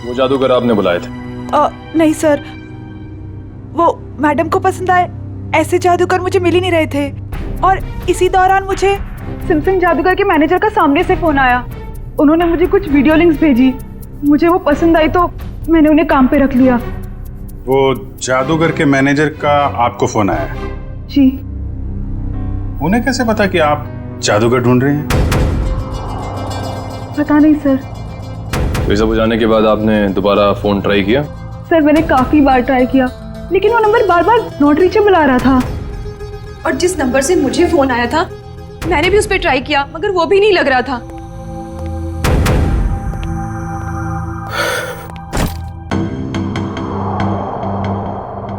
S19: वो जादूगर आपने बुलाए थे?
S14: नहीं सर, वो मैडम को पसंद आए ऐसे जादूगर मुझे मिल ही नहीं रहे थे। और इसी दौरान मुझे सिम जादूगर के मैनेजर का सामने से फोन आया। उन्होंने मुझे कुछ वीडियो लिंक्स भेजी, मुझे वो पसंद आई तो मैंने उन्हें काम पे रख लिया।
S4: वो जादूगर के मैनेजर का आपको फोन आया?
S14: जी।
S4: उन्हें कैसे पता कि आप जादूगर ढूंढ रहे हैं?
S14: पता नहीं सर।
S19: ये सब हो जाने के बाद आपने दोबारा फोन ट्राई किया?
S14: सर, मैंने काफी बार ट्राई किया, लेकिन वो नंबर बार बार नॉट रीचेबल आ रहा था।
S21: और जिस नंबर से मुझे फोन आया था मैंने भी उस पर ट्राई किया, मगर वो भी नहीं लग रहा था।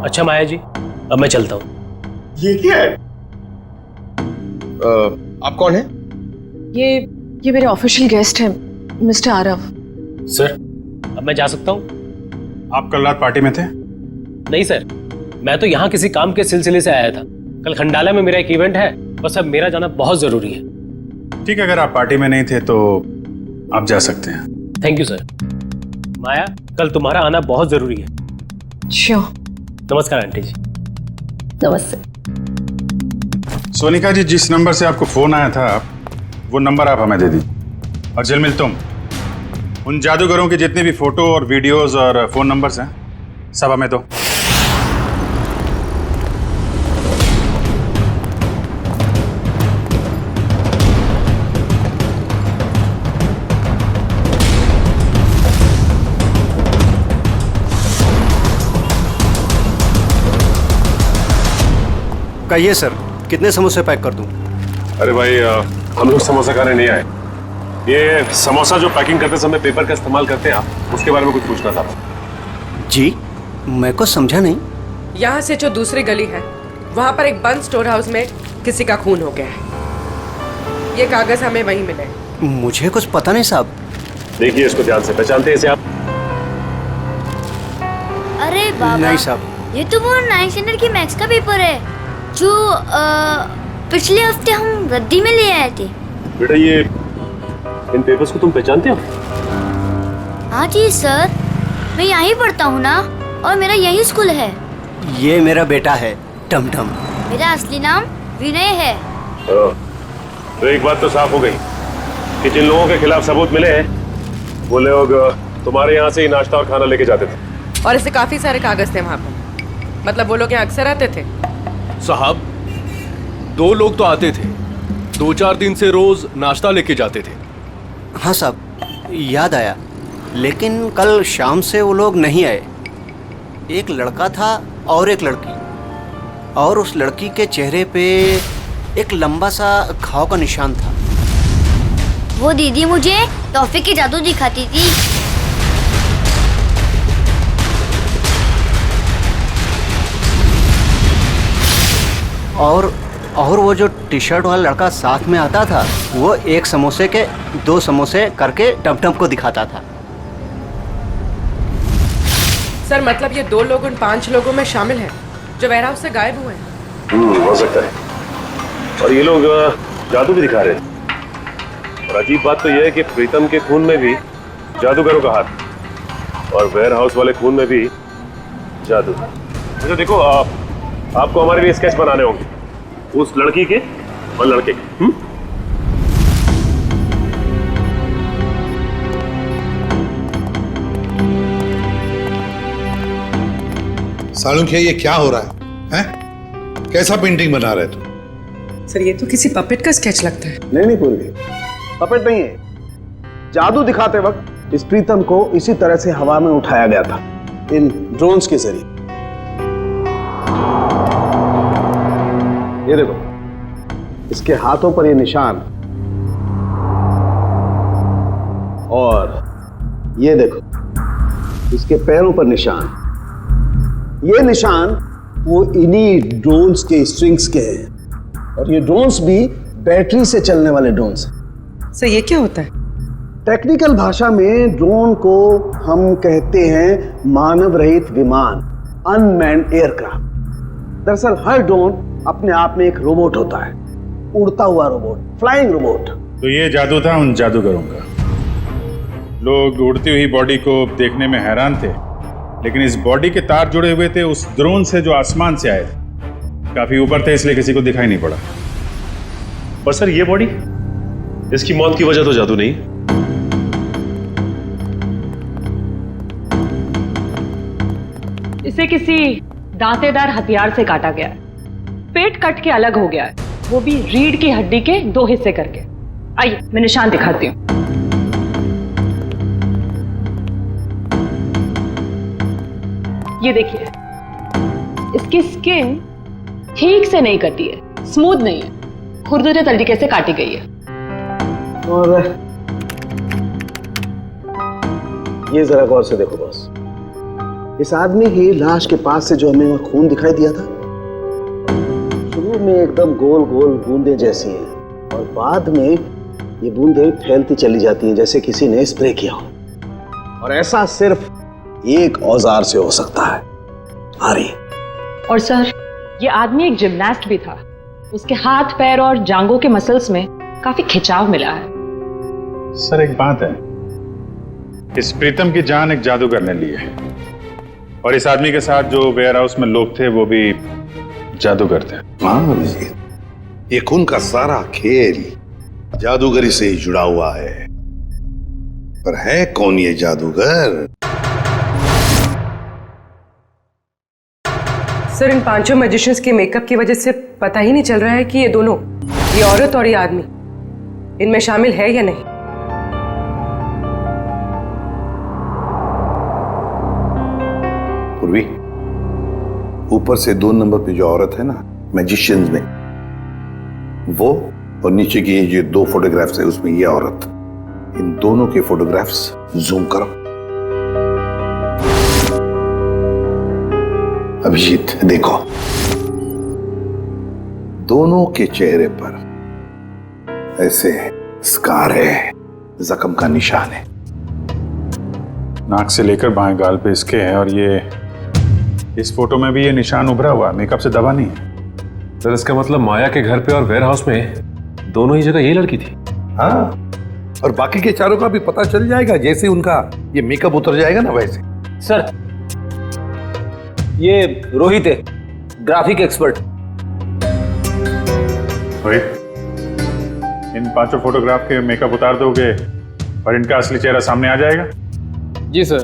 S18: अच्छा माया जी, अब मैं चलता हूँ। ये क्या है? आप कौन है?
S22: ये मेरे ऑफिशियल गेस्ट हैं, मिस्टर आरव।
S18: सर, अब मैं जा सकता हूँ?
S4: आप कल रात पार्टी में थे?
S18: नहीं सर, मैं तो यहाँ किसी काम के सिलसिले से आया था। कल खंडाला में मेरा एक इवेंट है, बस अब मेरा जाना बहुत जरूरी है।
S4: ठीक है, अगर आप पार्टी में नहीं थे तो आप जा सकते हैं।
S18: Thank you sir. माया, कल तुम्हारा आना बहुत जरूरी है।
S22: श्योर।
S18: नमस्कार आंटी जी।
S22: नमस्ते।
S4: सोनिका जी, जिस नंबर से आपको फोन आया था वो नंबर आप हमें दे दीजिए। और झिलमिल, तुम उन जादूगरों के जितने भी फोटो और वीडियोस और फोन नंबर्स हैं सब हमें दो।
S24: कहिए सर, कितने समोसे पैक कर दूं?
S19: अरे भाई, हम लोग समोसा खाने नहीं आए। ये समोसा जो पैकिंग करते समय पेपर का इस्तेमाल करते हैं आप, उसके बारे में कुछ पूछना था।
S24: जी, मैं को समझा नहीं।
S22: यहाँ से जो दूसरी गली है वहाँ पर एक बंद स्टोर हाउस में किसी का खून हो गया है। ये कागज हमें वहीं मिले।
S24: मुझे कुछ पता नहीं साहब।
S19: देखिए इसको ध्यान से, पहचानते हैं इसे आप?
S2: अरे बाबा,
S24: नहीं साहब,
S2: ये तो वो 9th स्टैंडर्ड की मैथ्स का पेपर है जो पिछले हफ्ते हम रद्दी में ले आए थे।
S19: बेटा, ये इन पेपर्स को तुम पहचानते हो?
S2: हाँ जी सर, मैं यहीं पढ़ता हूँ ना, और मेरा यही स्कूल है।
S24: ये मेरा बेटा है टमटम।
S2: मेरा असली नाम विनय है।
S19: तो एक बात तो साफ हो गई कि जिन लोगों के खिलाफ सबूत मिले हैं वो लोग तुम्हारे यहाँ से ही नाश्ता और खाना लेके जाते थे।
S22: और ऐसे काफी सारे कागज थे वहाँ पर। मतलब वो लोग यहाँ अक्सर आते थे?
S13: साहब, 2 लोग तो आते थे, 2-4 दिन से रोज नाश्ता लेके जाते थे।
S24: हाँ साहब, याद आया,
S3: लेकिन कल शाम से वो लोग नहीं आए। एक लड़का था और एक लड़की, और उस लड़की के चेहरे पे एक लंबा सा घाव का निशान था।
S2: वो दीदी मुझे तोहफे की जादू दिखाती थी।
S3: और वो जो टी शर्ट वाला लड़का साथ में आता था, वो एक समोसे के 2 समोसे करके टमटम को दिखाता था।
S22: सर मतलब ये 2 लोग उन 5 लोगों में शामिल हैं जो वेयरहाउस से गायब हुए हैं।
S19: हो सकता है। और ये लोग जादू भी दिखा रहे हैं। और अजीब बात तो यह है कि प्रीतम के खून में भी जादूगरों का हाथ, और वेयरहाउस वाले खून में भी जादू। तो देखो आपको हमारे लिए स्केच बनाने होंगे, उस लड़की के और लड़के के।
S17: सालुंखिया, ये क्या हो रहा है? हैं? कैसा पेंटिंग बना रहे तुम?
S22: सर ये तो किसी पपेट का स्केच लगता है।
S12: नहीं पूर्वी, पपेट नहीं है। जादू दिखाते वक्त इस प्रीतम को इसी तरह से हवा में उठाया गया था, इन ड्रोन्स के जरिए। ये देखो, इसके हाथों पर ये निशान, और ये देखो इसके पैरों पर निशान। ये निशान वो इन्हीं ड्रोन्स के स्ट्रिंग्स के हैं, और ये ड्रोन्स भी बैटरी से चलने वाले ड्रोन्स हैं।
S22: सर ये क्या होता है?
S12: टेक्निकल भाषा में ड्रोन को हम कहते हैं मानव रहित विमान, अनमैन्ड एयरक्राफ्ट। दरअसल हर ड्रोन अपने आप में एक रोबोट होता है, उड़ता हुआ रोबोट, फ्लाइंग रोबोट।
S4: तो ये जादू था उन जादूगरों का। लोग उड़ती हुई बॉडी को देखने में हैरान थे, लेकिन इस बॉडी के तार जुड़े हुए थे उस ड्रोन से जो आसमान से आए थे। काफी ऊपर थे, इसलिए किसी को दिखाई नहीं पड़ा।
S19: पर सर ये बॉडी, इसकी मौत की वजह तो जादू नहीं।
S8: इसे किसी दांतेदार हथियार से काटा गया है। पेट कट के अलग हो गया है, वो भी रीढ़ की हड्डी के 2 हिस्से करके। आइए मैं निशान दिखाती हूँ। ये देखिए, इसकी स्किन ठीक से नहीं कटी है, स्मूथ नहीं है, खुरदुरे तरीके से काटी गई है।
S12: और ये जरा गौर से देखो बॉस, इस आदमी की लाश के पास से जो हमें वहां खून दिखाई दिया था, शुरू में एकदम गोल गोल बूंदे जैसी हैं, और बाद में ये बूंदें फैलती चली जाती हैं जैसे किसी ने स्प्रे किया हो। और ऐसा सिर्फ एक औजार से हो सकता है। आरी।
S8: और सर ये आदमी एक जिम्नास्ट भी था, उसके हाथ पैर और जांघों के मसल्स में काफी खिंचाव मिला है।
S4: सर एक बात है, इस प्रीतम की जान एक जादूगर ने ली है, और इस आदमी के साथ जो वेयर हाउस में लोग थे वो भी जादूगर थे।
S17: हाँ, ये खून का सारा खेल जादूगरी से ही जुड़ा हुआ है। पर है कौन ये जादूगर?
S22: सर इन 5 मैजिशियंस के मेकअप की वजह से पता ही नहीं चल रहा है कि ये दोनों, ये औरत और ये आदमी, इनमें शामिल है या नहीं।
S17: पूर्वी, ऊपर से 2 नंबर पे जो औरत है ना मैजिशियंस में, वो, और नीचे की ये 2 फोटोग्राफ्स है उसमें ये औरत, इन दोनों के फोटोग्राफ्स जूम करो। अभिजीत देखो, दोनों के चेहरे पर ऐसे स्कार है, जख्म का निशान है।
S4: नाक से लेकर बाएं गाल पे इसके है, और ये इस फोटो में भी ये निशान उभरा हुआ, मेकअप से दबा नहीं है।
S13: सर इसका मतलब माया के घर पे और वेयर हाउस में दोनों ही जगह यही लड़की थी।
S17: हाँ, और बाकी के चारों का भी पता चल जाएगा जैसे उनका ये मेकअप उतर जाएगा ना वैसे।
S5: सर ये रोहित है, ग्राफिक एक्सपर्ट।
S4: रोहित, इन 5 फोटोग्राफ के मेकअप उतार दोगे और इनका असली चेहरा सामने आ जाएगा?
S10: जी सर,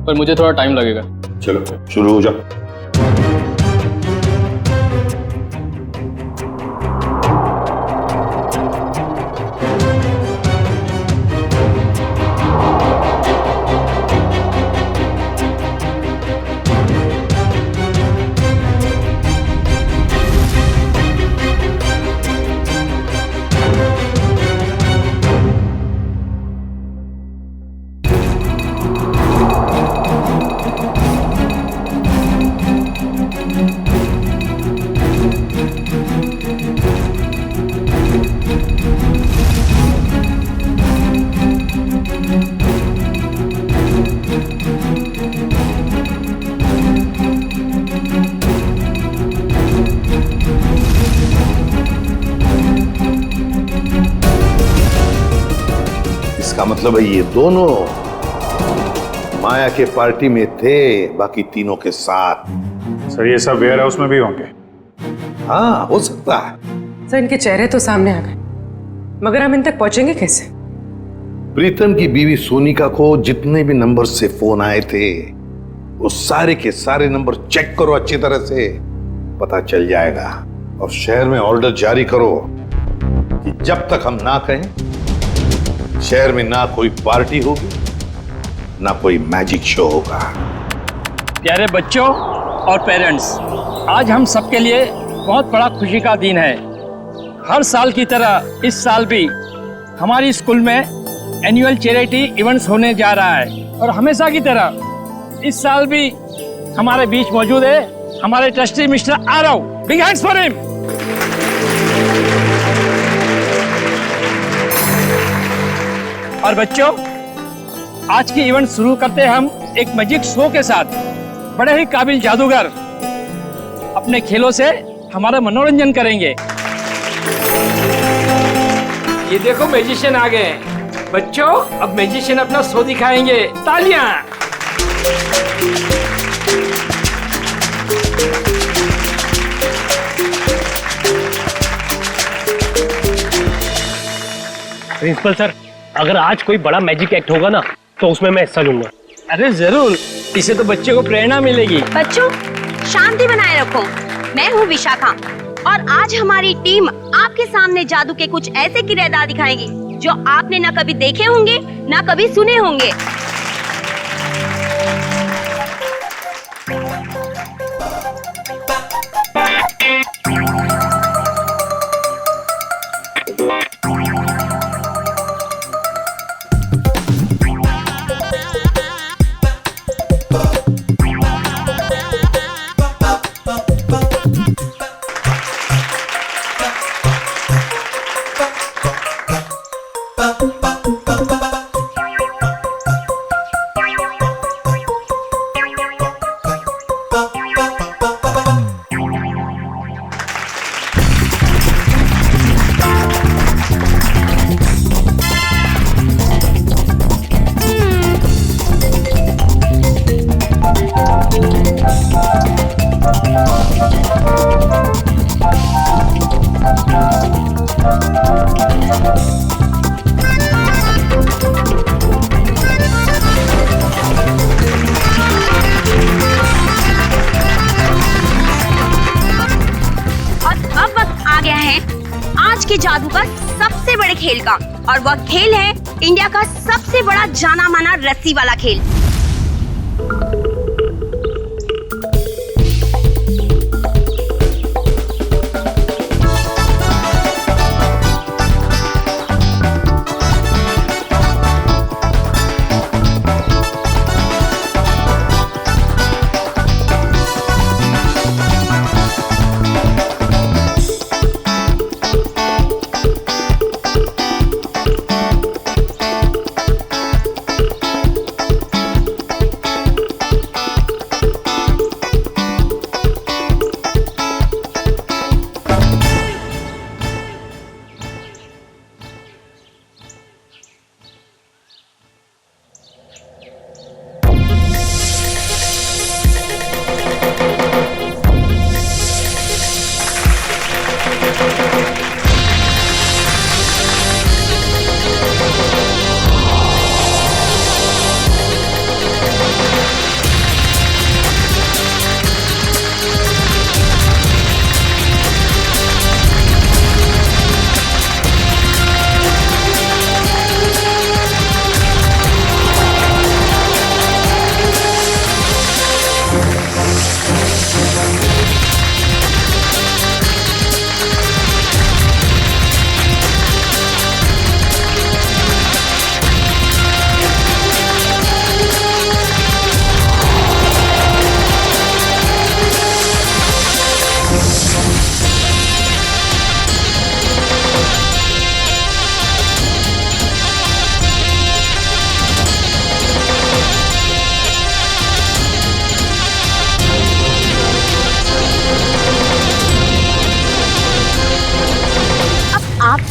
S10: पर मुझे थोड़ा टाइम लगेगा।
S17: चलो शुरू हो जाओ। इसका मतलब है ये दोनों माया के पार्टी में थे, बाकी तीनों के साथ।
S4: सर ये सब वेयर हाउस में भी होंगे?
S17: हाँ, हो सकता है।
S22: सर इनके चेहरे तो सामने आ गए, मगर हम इन तक पहुंचेंगे कैसे?
S17: प्रीतम की बीवी सोनिका को जितने भी नंबर से फोन आए थे वो सारे के सारे नंबर चेक करो अच्छी तरह से, पता चल जाएगा। और शहर में ऑर्डर जारी करो कि जब तक हम ना कहें शहर में ना कोई पार्टी होगी ना कोई मैजिक शो होगा।
S9: प्यारे बच्चों और पेरेंट्स, आज हम सबके लिए बहुत बड़ा खुशी का दिन है। हर साल की तरह इस साल भी हमारी स्कूल में एनुअल चैरिटी इवेंट्स होने जा रहा है और हमेशा की तरह इस साल भी हमारे बीच मौजूद है हमारे trustee mister Aarav. Big hands for him. और बच्चों, आज की इवेंट शुरू करते हैं हम एक मैजिक शो के साथ। बड़े ही काबिल जादूगर अपने खेलों से हमारा मनोरंजन करेंगे।
S15: ये देखो मैजिशियन आ गए। बच्चों, अब मैजिशियन अपना शो दिखाएंगे। तालियां।
S18: प्रिंसिपल सर, अगर आज कोई बड़ा मैजिक एक्ट होगा ना तो उसमें मैं हिस्सा लूंगा।
S9: अरे जरूर, इससे तो बच्चे को प्रेरणा मिलेगी।
S16: बच्चों, शांति बनाए रखो। मैं हूँ विशाखा और आज हमारी टीम आपके सामने जादू के कुछ ऐसे किरदार दिखाएगी जो आपने ना कभी देखे होंगे ना कभी सुने होंगे। जादू का सबसे बड़े खेल का, और वह खेल है इंडिया का सबसे बड़ा जाना माना रस्सी वाला खेल।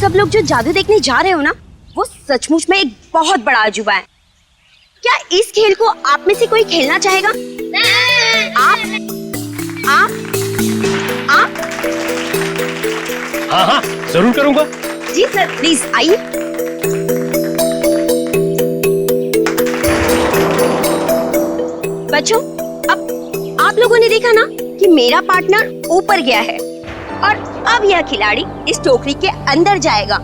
S16: सब लोग जो जादू देखने जा रहे हो ना, वो सचमुच में एक बहुत बड़ा अजूबा है। क्या इस खेल को आप में से कोई खेलना चाहेगा? आप?
S19: हाँ हाँ जरूर करूंगा।
S16: जी सर, प्लीज आइए। बच्चों, अब आप लोगों ने देखा ना कि मेरा पार्टनर ऊपर गया है और अब यह खिलाड़ी इस टोकरी के अंदर जाएगा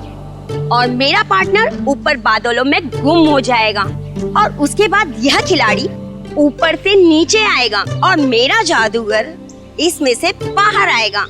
S16: और मेरा पार्टनर ऊपर बादलों में गुम हो जाएगा और उसके बाद यह खिलाड़ी ऊपर से नीचे आएगा और मेरा जादूगर इसमें से बाहर आएगा।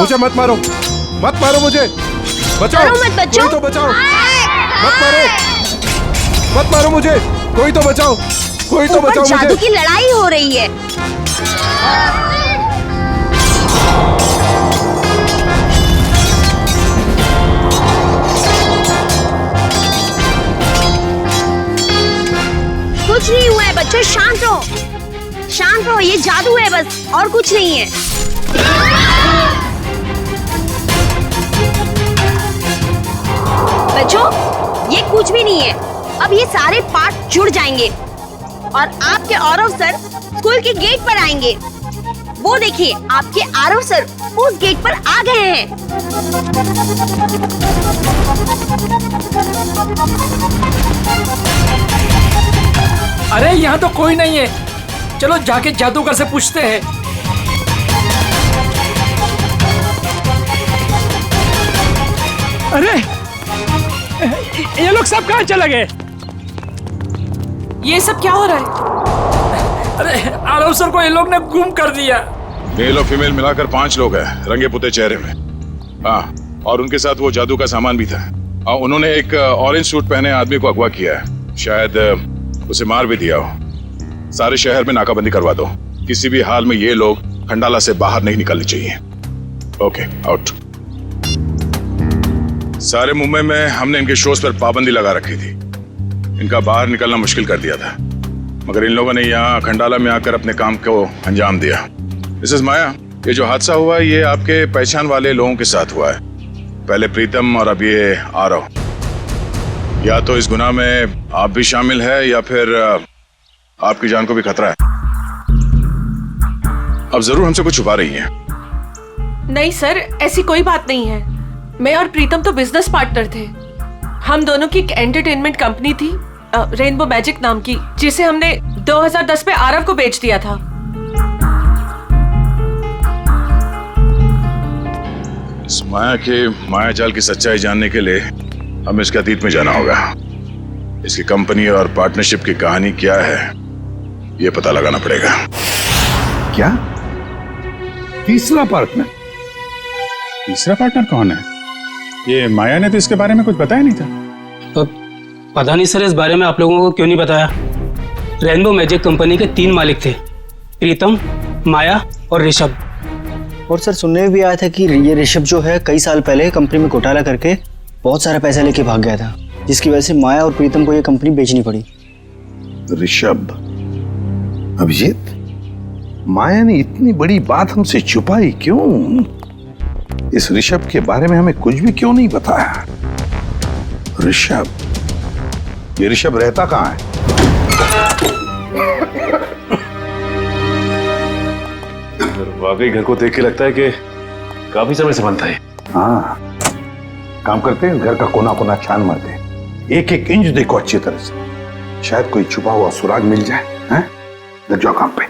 S11: मुझे मत मारो मुझे, बचाओ।
S16: मत बच्चों।
S11: कोई तो बचाओ। मत मारो मुझे, कोई तो बचाओ, कोई तो बचाओ मुझे।
S16: जादू की लड़ाई हो रही है। कुछ नहीं हुआ है बच्चों, शांत रहो, ये जादू है बस, और कुछ नहीं है। बच्चों, ये कुछ भी नहीं है। अब ये सारे पार्ट जुड़ जाएंगे और आपके आरव सर स्कूल के गेट पर आएंगे। वो देखिए, आपके आरव सर उस गेट पर आ गए हैं।
S15: अरे यहाँ तो कोई नहीं है, चलो जाके जादूगर से पूछते हैं। अरे ये लोग सब कहाँ चले गए?
S22: ये सब क्या हो रहा है?
S15: अरे आरव सर को ये लोग ने गुम कर दिया।
S4: मेल और फीमेल मिलाकर 5 लोग हैं, रंगे पुते चेहरे में। हाँ, और उनके साथ वो जादू का सामान भी था। उन्होंने एक ऑरेंज सूट पहने आदमी को अगवा किया है, शायद उसे मार भी दिया हो। सारे शहर में नाकाबंदी करवा दो, किसी भी हाल में ये लोग खंडाला से बाहर नहीं निकलने चाहिए। Okay, out. सारे मुंबई में हमने इनके शोज पर पाबंदी लगा रखी थी, इनका बाहर निकलना मुश्किल कर दिया था, मगर इन लोगों ने यहाँ खंडाला में आकर अपने काम को अंजाम दिया। मिसेस माया, ये जो हादसा हुआ है ये आपके पहचान वाले लोगों के साथ हुआ है, पहले प्रीतम और अब ये आरव। या तो इस गुनाह में आप भी शामिल है या फिर आपकी जान को भी खतरा है। अब जरूर हमसे कुछ छुपा रही है।
S21: नहीं सर, ऐसी कोई बात नहीं है। मैं और प्रीतम तो बिजनेस पार्टनर थे। हम दोनों की एक एंटरटेनमेंट कंपनी थी, रेनबो मैजिक नाम की, जिसे हमने 2010 में आरव को बेच दिया था।
S4: इस माया के मायाजाल की सच्चाई जानने के लिए हमें इसके अतीत में जाना होगा। इसकी कंपनी और पार्टनरशिप की कहानी क्या है ये पता लगाना पड़ेगा।
S17: क्या? तीसरा पार्टनर?
S4: तीसरा पार्टनर कौन है? ये माया ने तो इसके बारे में कुछ बताया नहीं था।
S10: पता नहीं सर, इस बारे में आप लोगों को क्यों नहीं बताया। रेनबो मैजिक कंपनी के 3 मालिक थे, प्रीतम, माया और ऋषभ।
S1: और सर सुनने में भी आया था कि ये ऋषभ जो है कई साल पहले कंपनी में घोटाला करके बहुत सारा पैसा लेके भाग गया था, जिसकी वजह से माया और प्रीतम को ये कंपनी बेचनी पड़ी।
S17: ऋषभ, अभिजीत, माया ने इतनी बड़ी बात हमसे छुपाई क्यों? इस ऋषभ के बारे में हमें कुछ भी क्यों नहीं बताया? ऋषभ, ये ऋषभ रहता कहाँ है?
S19: वाकई घर को देख के लगता है कि काफी समय से बंद था।
S17: हाँ, काम करते हैं, घर का कोना कोना छान मारते हैं, एक एक इंच देखो अच्छी तरह से, शायद कोई छुपा हुआ सुराग मिल जाए। हैं? लग जाओ काम पे।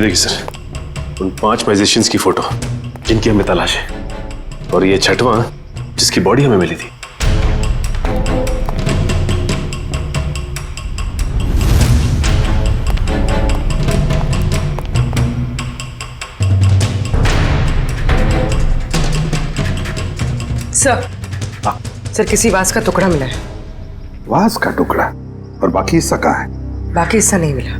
S19: ये देखिए सर, उन 5 मैजिशियंस की फोटो जिनकी हमें तलाश है, और ये 6वां जिसकी बॉडी हमें मिली थी।
S22: सर किसी वास का टुकड़ा मिला है।
S17: वास का टुकड़ा? और बाकी हिस्सा कहाँ है?
S22: बाकी हिस्सा नहीं मिला।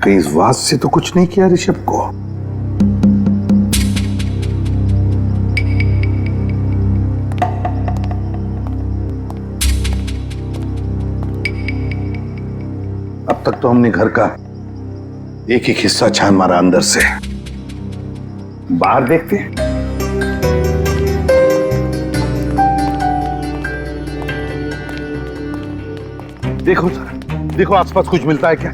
S17: कहीं इस वास से तो कुछ नहीं किया ऋषभ को? अब तक तो हमने घर का एक एक हिस्सा छान मारा अंदर से। बाहर देखते हैं। देखो सर, देखो आसपास कुछ मिलता है क्या?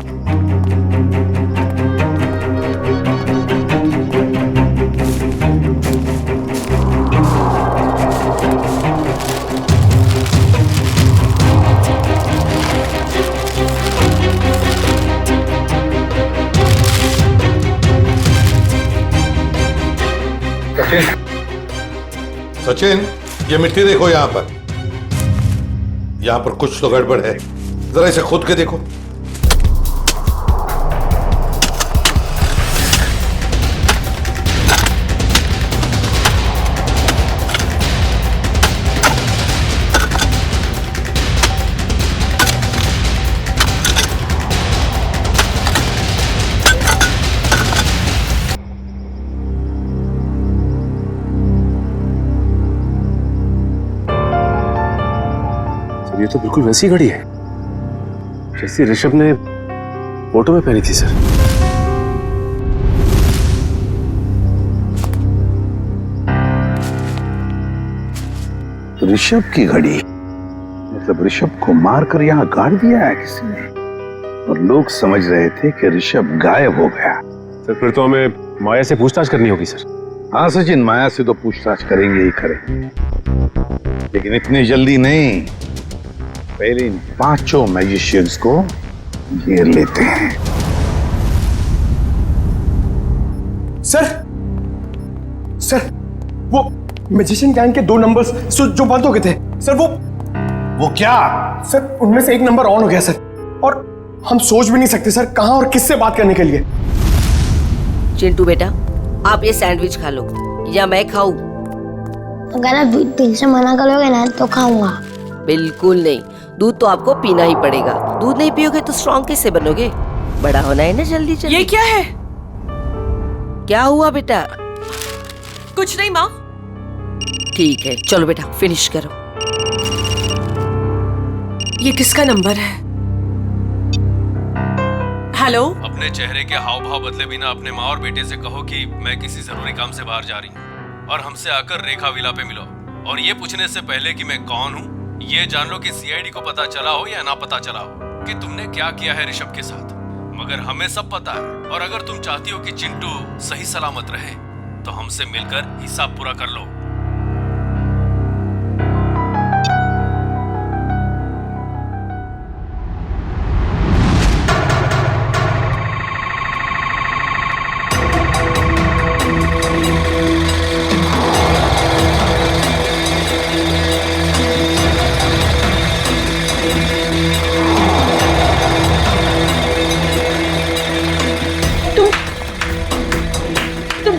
S6: सचिन, ये मिट्टी देखो यहाँ पर। यहाँ पर कुछ तो गड़बड़ है, जरा इसे खोद के देखो।
S19: ये तो बिल्कुल वैसी घड़ी है जैसी ऋषभ ने फोटो में पहनी थी सर।
S17: ऋषभ की घड़ी? मतलब ऋषभ को मारकर यहाँ गाड़ दिया है किसी ने, और लोग समझ रहे थे कि ऋषभ गायब हो गया।
S19: सर फिर तो हमें माया से पूछताछ करनी होगी सर।
S17: हाँ सचिन, माया से तो पूछताछ करेंगे ही करेंगे, लेकिन इतनी जल्दी नहीं। पहले इन 5 मैजिशियंस को घेर लेते हैं।
S11: सर वो मैजिशियन गैंग के 2 नंबर्स जो बंद हो गए थे सर, वो क्या? सर उनमें से एक नंबर ऑन हो गया सर, और हम सोच भी नहीं सकते सर कहां और किससे बात करने के लिए।
S7: चिंटू बेटा, आप ये सैंडविच खा लो या मैं खाऊं?
S2: अगर आप दिल से मना करोगे ना तो खाऊंगा।
S7: बिल्कुल नहीं, दूध तो आपको पीना ही पड़ेगा। दूध नहीं पियोगे तो स्ट्रॉन्ग कैसे बनोगे? बड़ा होना है ना जल्दी जल्दी।
S21: ये क्या है?
S7: क्या हुआ बेटा?
S21: कुछ नहीं माँ।
S7: ठीक है, चलो बेटा फिनिश करो।
S21: ये किसका नंबर है? हेलो।
S13: अपने चेहरे के हाव भाव बदले बिना अपने माँ और बेटे से कहो कि मैं किसी जरूरी काम से बाहर जा रही हूँ, और हमसे आकर रेखा विला पे मिलो। और ये पूछने से पहले कि मैं कौन हूँ, ये जान लो कि सीआईडी को पता चला हो या ना पता चला हो कि तुमने क्या किया है ऋषभ के साथ, मगर हमें सब पता है। और अगर तुम चाहती हो कि चिंटू सही सलामत रहे तो हमसे मिलकर हिसाब पूरा कर लो।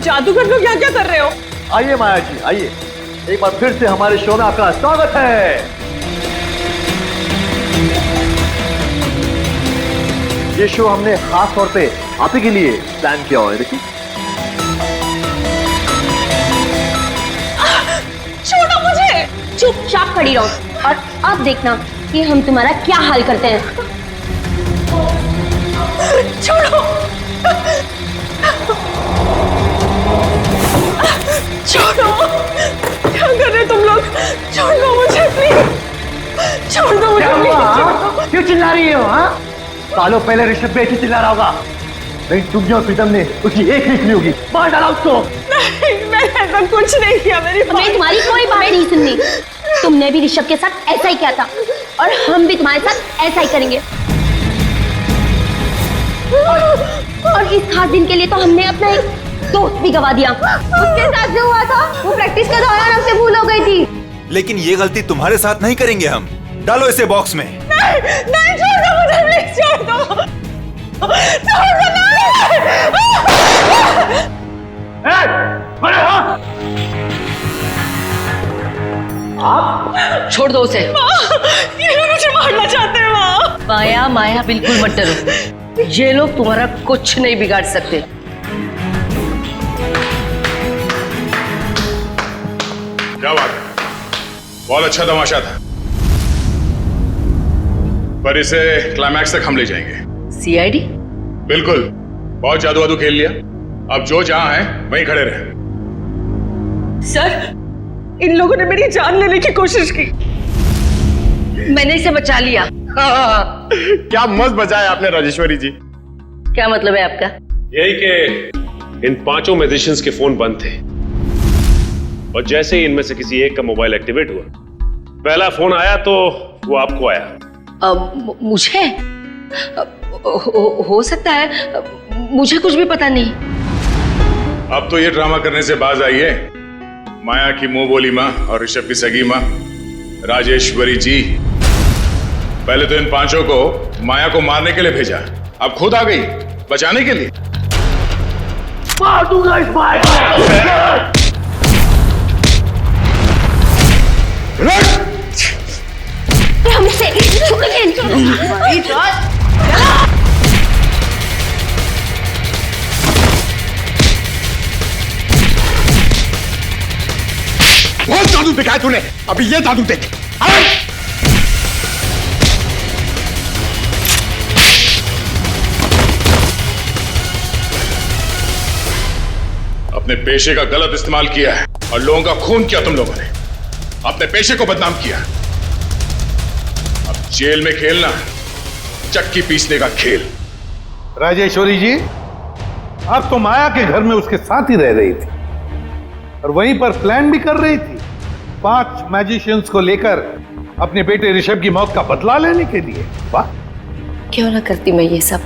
S21: जादूगर लोग यहाँ क्या कर रहे हो?
S20: आइए माया जी, आइए। एक बार फिर से हमारे शो में आपका स्वागत है। ये शो हमने खास तौर पे आप ही के लिए प्लान किया हुआ है। देखिए,
S16: छोड़ो मुझे। चुपचाप खड़ी रहो और अब देखना कि हम तुम्हारा क्या हाल करते हैं।
S21: छोड़ो। छोड़ो, क्या कर रहे तुम लोग? छोड़ दो मुझे प्लीज, छोड़ दो मुझे प्लीज।
S20: क्यों चिल्ला रही हो? हाँ, सालों पहले ऋषभ बेटी चिल्ला रहा होगा, नहीं तुम और प्रीतम ने उसकी एक नहीं सुनी होगी। मार डाला उसको।
S21: नहीं, मैंने ऐसा कुछ नहीं किया।
S16: हमें तुम्हारी कोई बात नहीं सुननी। तुमने भी ऋषभ के साथ ऐसा ही किया था और हम भी तुम्हारे साथ ऐसा ही करेंगे। और इस खास दिन के लिए तो हमने अपना एक दोस्त भी गवा दिया। उसके साथ जो हुआ था वो प्रैक्टिस के दौरान हमसे भूल हो गई थी।
S3: लेकिन ये गलती तुम्हारे साथ नहीं करेंगे हम। डालो इसे बॉक्स में।
S21: नहीं छोड़ दो मुझे, प्लीज छोड़ दो, छोड़ दो
S7: आप छोड़ दो उसे।
S21: ये लोग मुझे मारना चाहते हैं माँ।
S7: माया माया बिल्कुल मत डरो, ये लोग तुम्हारा कुछ नहीं बिगाड़ सकते।
S4: क्या बात है, बहुत अच्छा तमाशा था, पर इसे क्लाइमैक्स तक हम ले जाएंगे।
S7: सीआईडी?
S4: बिल्कुल, बहुत जादू वादू खेल लिया, अब जो जहां है वहीं खड़े रहे।
S21: सर, इन लोगों ने मेरी जान लेने की कोशिश की,
S7: मैंने इसे बचा लिया।
S19: क्या मस्त बचाया आपने राजेश्वरी जी।
S7: क्या मतलब है आपका?
S19: यही कि इन पांचों मैजिशियंस के फोन बंद थे और जैसे ही इनमें से किसी एक का मोबाइल एक्टिवेट हुआ, पहला फोन आया तो वो आपको आया।
S7: मुझे हो सकता है, मुझे कुछ भी पता नहीं।
S4: अब तो ये ड्रामा करने से बाज आई है। माया की मुंह बोली माँ और ऋषभ की सगी माँ राजेश्वरी जी, पहले तो इन पांचों को माया को मारने के लिए भेजा, अब खुद आ गई बचाने के लिए।
S21: मार दूंगा इस माया को।
S16: हमसे
S11: बहुत जादू दिखाया तूने, अभी ये जादू देख।
S4: अपने पेशे का गलत इस्तेमाल किया है और लोगों का खून किया तुम लोगों ने, अपने पेशे को बदनाम किया। अब जेल में खेलना चक्की पीसने का खेल।
S17: राजेश्वरी जी, आप तो माया के घर में उसके साथ ही रह रही थी और वहीं पर प्लान भी कर रही थी 5 मैजिशियंस को लेकर अपने बेटे ऋषभ की मौत का बदला लेने के लिए। वाह,
S7: क्यों ना करती मैं ये सब,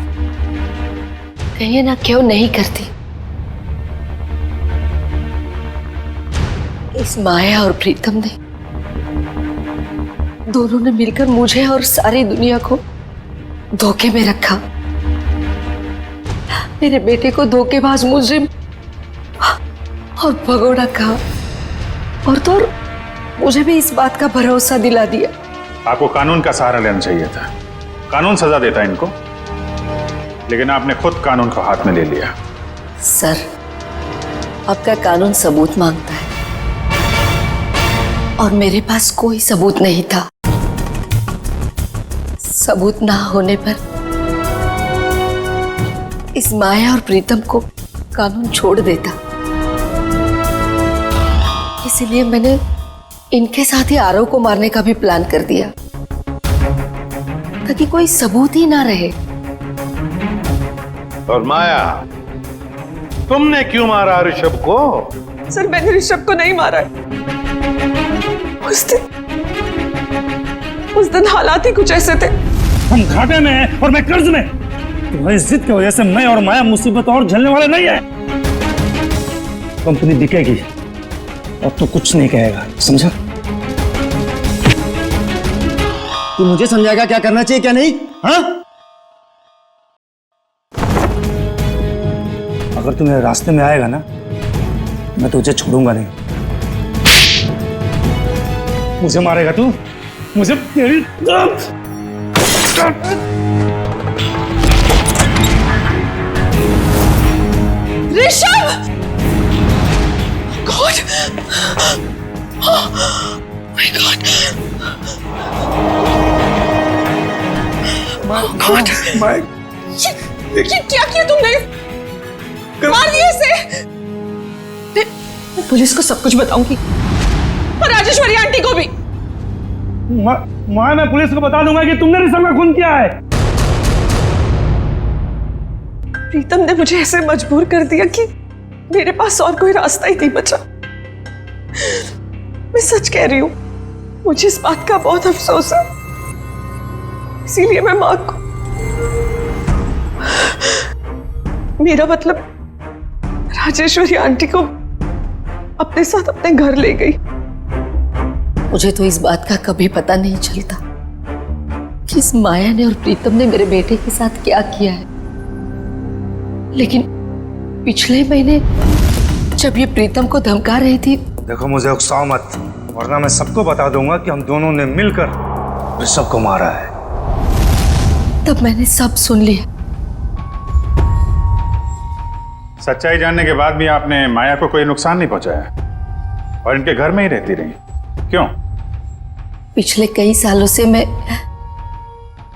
S7: कहिए ना क्यों नहीं करती। इस माया और प्रीतम ने दोनों ने मिलकर मुझे और सारी दुनिया को धोखे में रखा। मेरे बेटे को धोखेबाज मुजरिम और भगोड़ा कहा और तो और मुझे भी इस बात का भरोसा दिला दिया।
S4: आपको कानून का सहारा लेना चाहिए था, कानून सजा देता इनको, लेकिन आपने खुद कानून को हाथ में ले लिया।
S7: सर, आपका कानून सबूत मांगता है और मेरे पास कोई सबूत नहीं था। सबूत ना होने पर इस माया और प्रीतम को कानून छोड़ देता, इसलिए मैंने इनके साथ ही आरव को मारने का भी प्लान कर दिया ताकि कोई सबूत ही ना रहे।
S17: और माया, तुमने क्यों मारा ऋषभ को?
S21: सर, मैंने ऋषभ को नहीं मारा है। उस दिन हालात ही कुछ ऐसे थे।
S9: हम घाटे में हैं और मैं कर्ज में। तुम्हारी जिद की वजह से मैं और माया मुसीबत और झेलने वाले नहीं है। कंपनी बिकेगी, अब तो कुछ नहीं कहेगा, समझा?
S1: तू मुझे समझाएगा क्या करना चाहिए क्या नहीं? हाँ?
S9: अगर तू मेरे रास्ते में आएगा ना, मैं तुझे छोड़ूंगा नहीं। मुझे मारेगा तू? मुझे तेरी
S21: Rishabh! God! My God! God! ये क्या किया तुमने? मार दिया इसे! मैं पुलिस को सब कुछ बताऊंगी और राजेश्वरी आंटी को भी।
S9: मैं पुलिस को बता दूंगा कि तुमने ऋषभ का खून किया है।
S21: प्रीतम ने मुझे ऐसे मजबूर कर दिया कि मेरे पास और कोई रास्ता ही नहीं बचा। मैं सच कह रही हूं, मुझे इस बात का बहुत अफसोस है, इसीलिए मैं मां को मेरा मतलब राजेश्वरी आंटी को अपने साथ अपने घर ले गई।
S7: मुझे तो इस बात का कभी पता नहीं चलता कि इस माया ने और प्रीतम ने मेरे बेटे के साथ क्या किया है। लेकिन पिछले महीने जब ये प्रीतम को धमका रही थी।
S20: देखो मुझे उकसाओ मत, वरना मैं सबको बता दूंगा कि हम दोनों ने मिलकर ऋषभ को मारा है।
S7: तब मैंने सब सुन लिया।
S4: सच्चाई जानने के बाद भी आपने माया को कोई नुकसान नहीं पहुंचाया और इनके घर में ही रहती रही, क्यों?
S7: पिछले कई सालों से मैं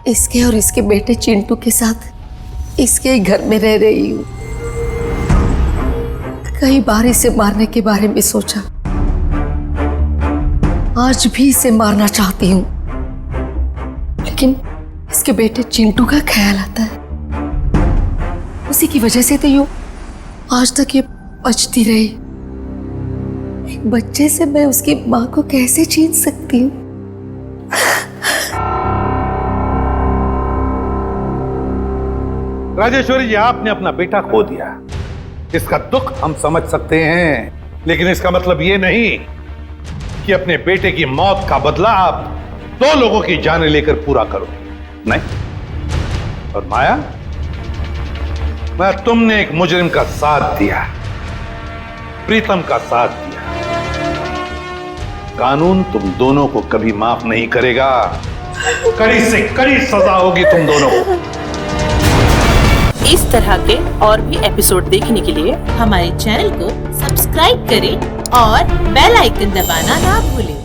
S7: इसके और इसके बेटे चिंटू के साथ इसके ही घर में रह रही हूँ। कई बार इसे मारने के बारे में सोचा, आज भी इसे मारना चाहती हूँ, लेकिन इसके बेटे चिंटू का ख्याल आता है। उसी की वजह से तो यूं आज तक ये बचती रही। एक बच्चे से मैं उसकी माँ को कैसे छीन सकती हूँ?
S17: राजेश्वरी जी, आपने अपना बेटा खो दिया, इसका दुख हम समझ सकते हैं, लेकिन इसका मतलब ये नहीं कि अपने बेटे की मौत का बदला आप 2 लोगों की जानें लेकर पूरा करो। नहीं। और माया, तुमने एक मुजरिम का साथ दिया, प्रीतम का साथ दिया। कानून तुम दोनों को कभी माफ नहीं करेगा। कड़ी से कड़ी सजा होगी तुम दोनों को।
S12: इस तरह के और भी एपिसोड देखने के लिए हमारे चैनल को सब्सक्राइब करें और बेल आइकन दबाना ना भूलें।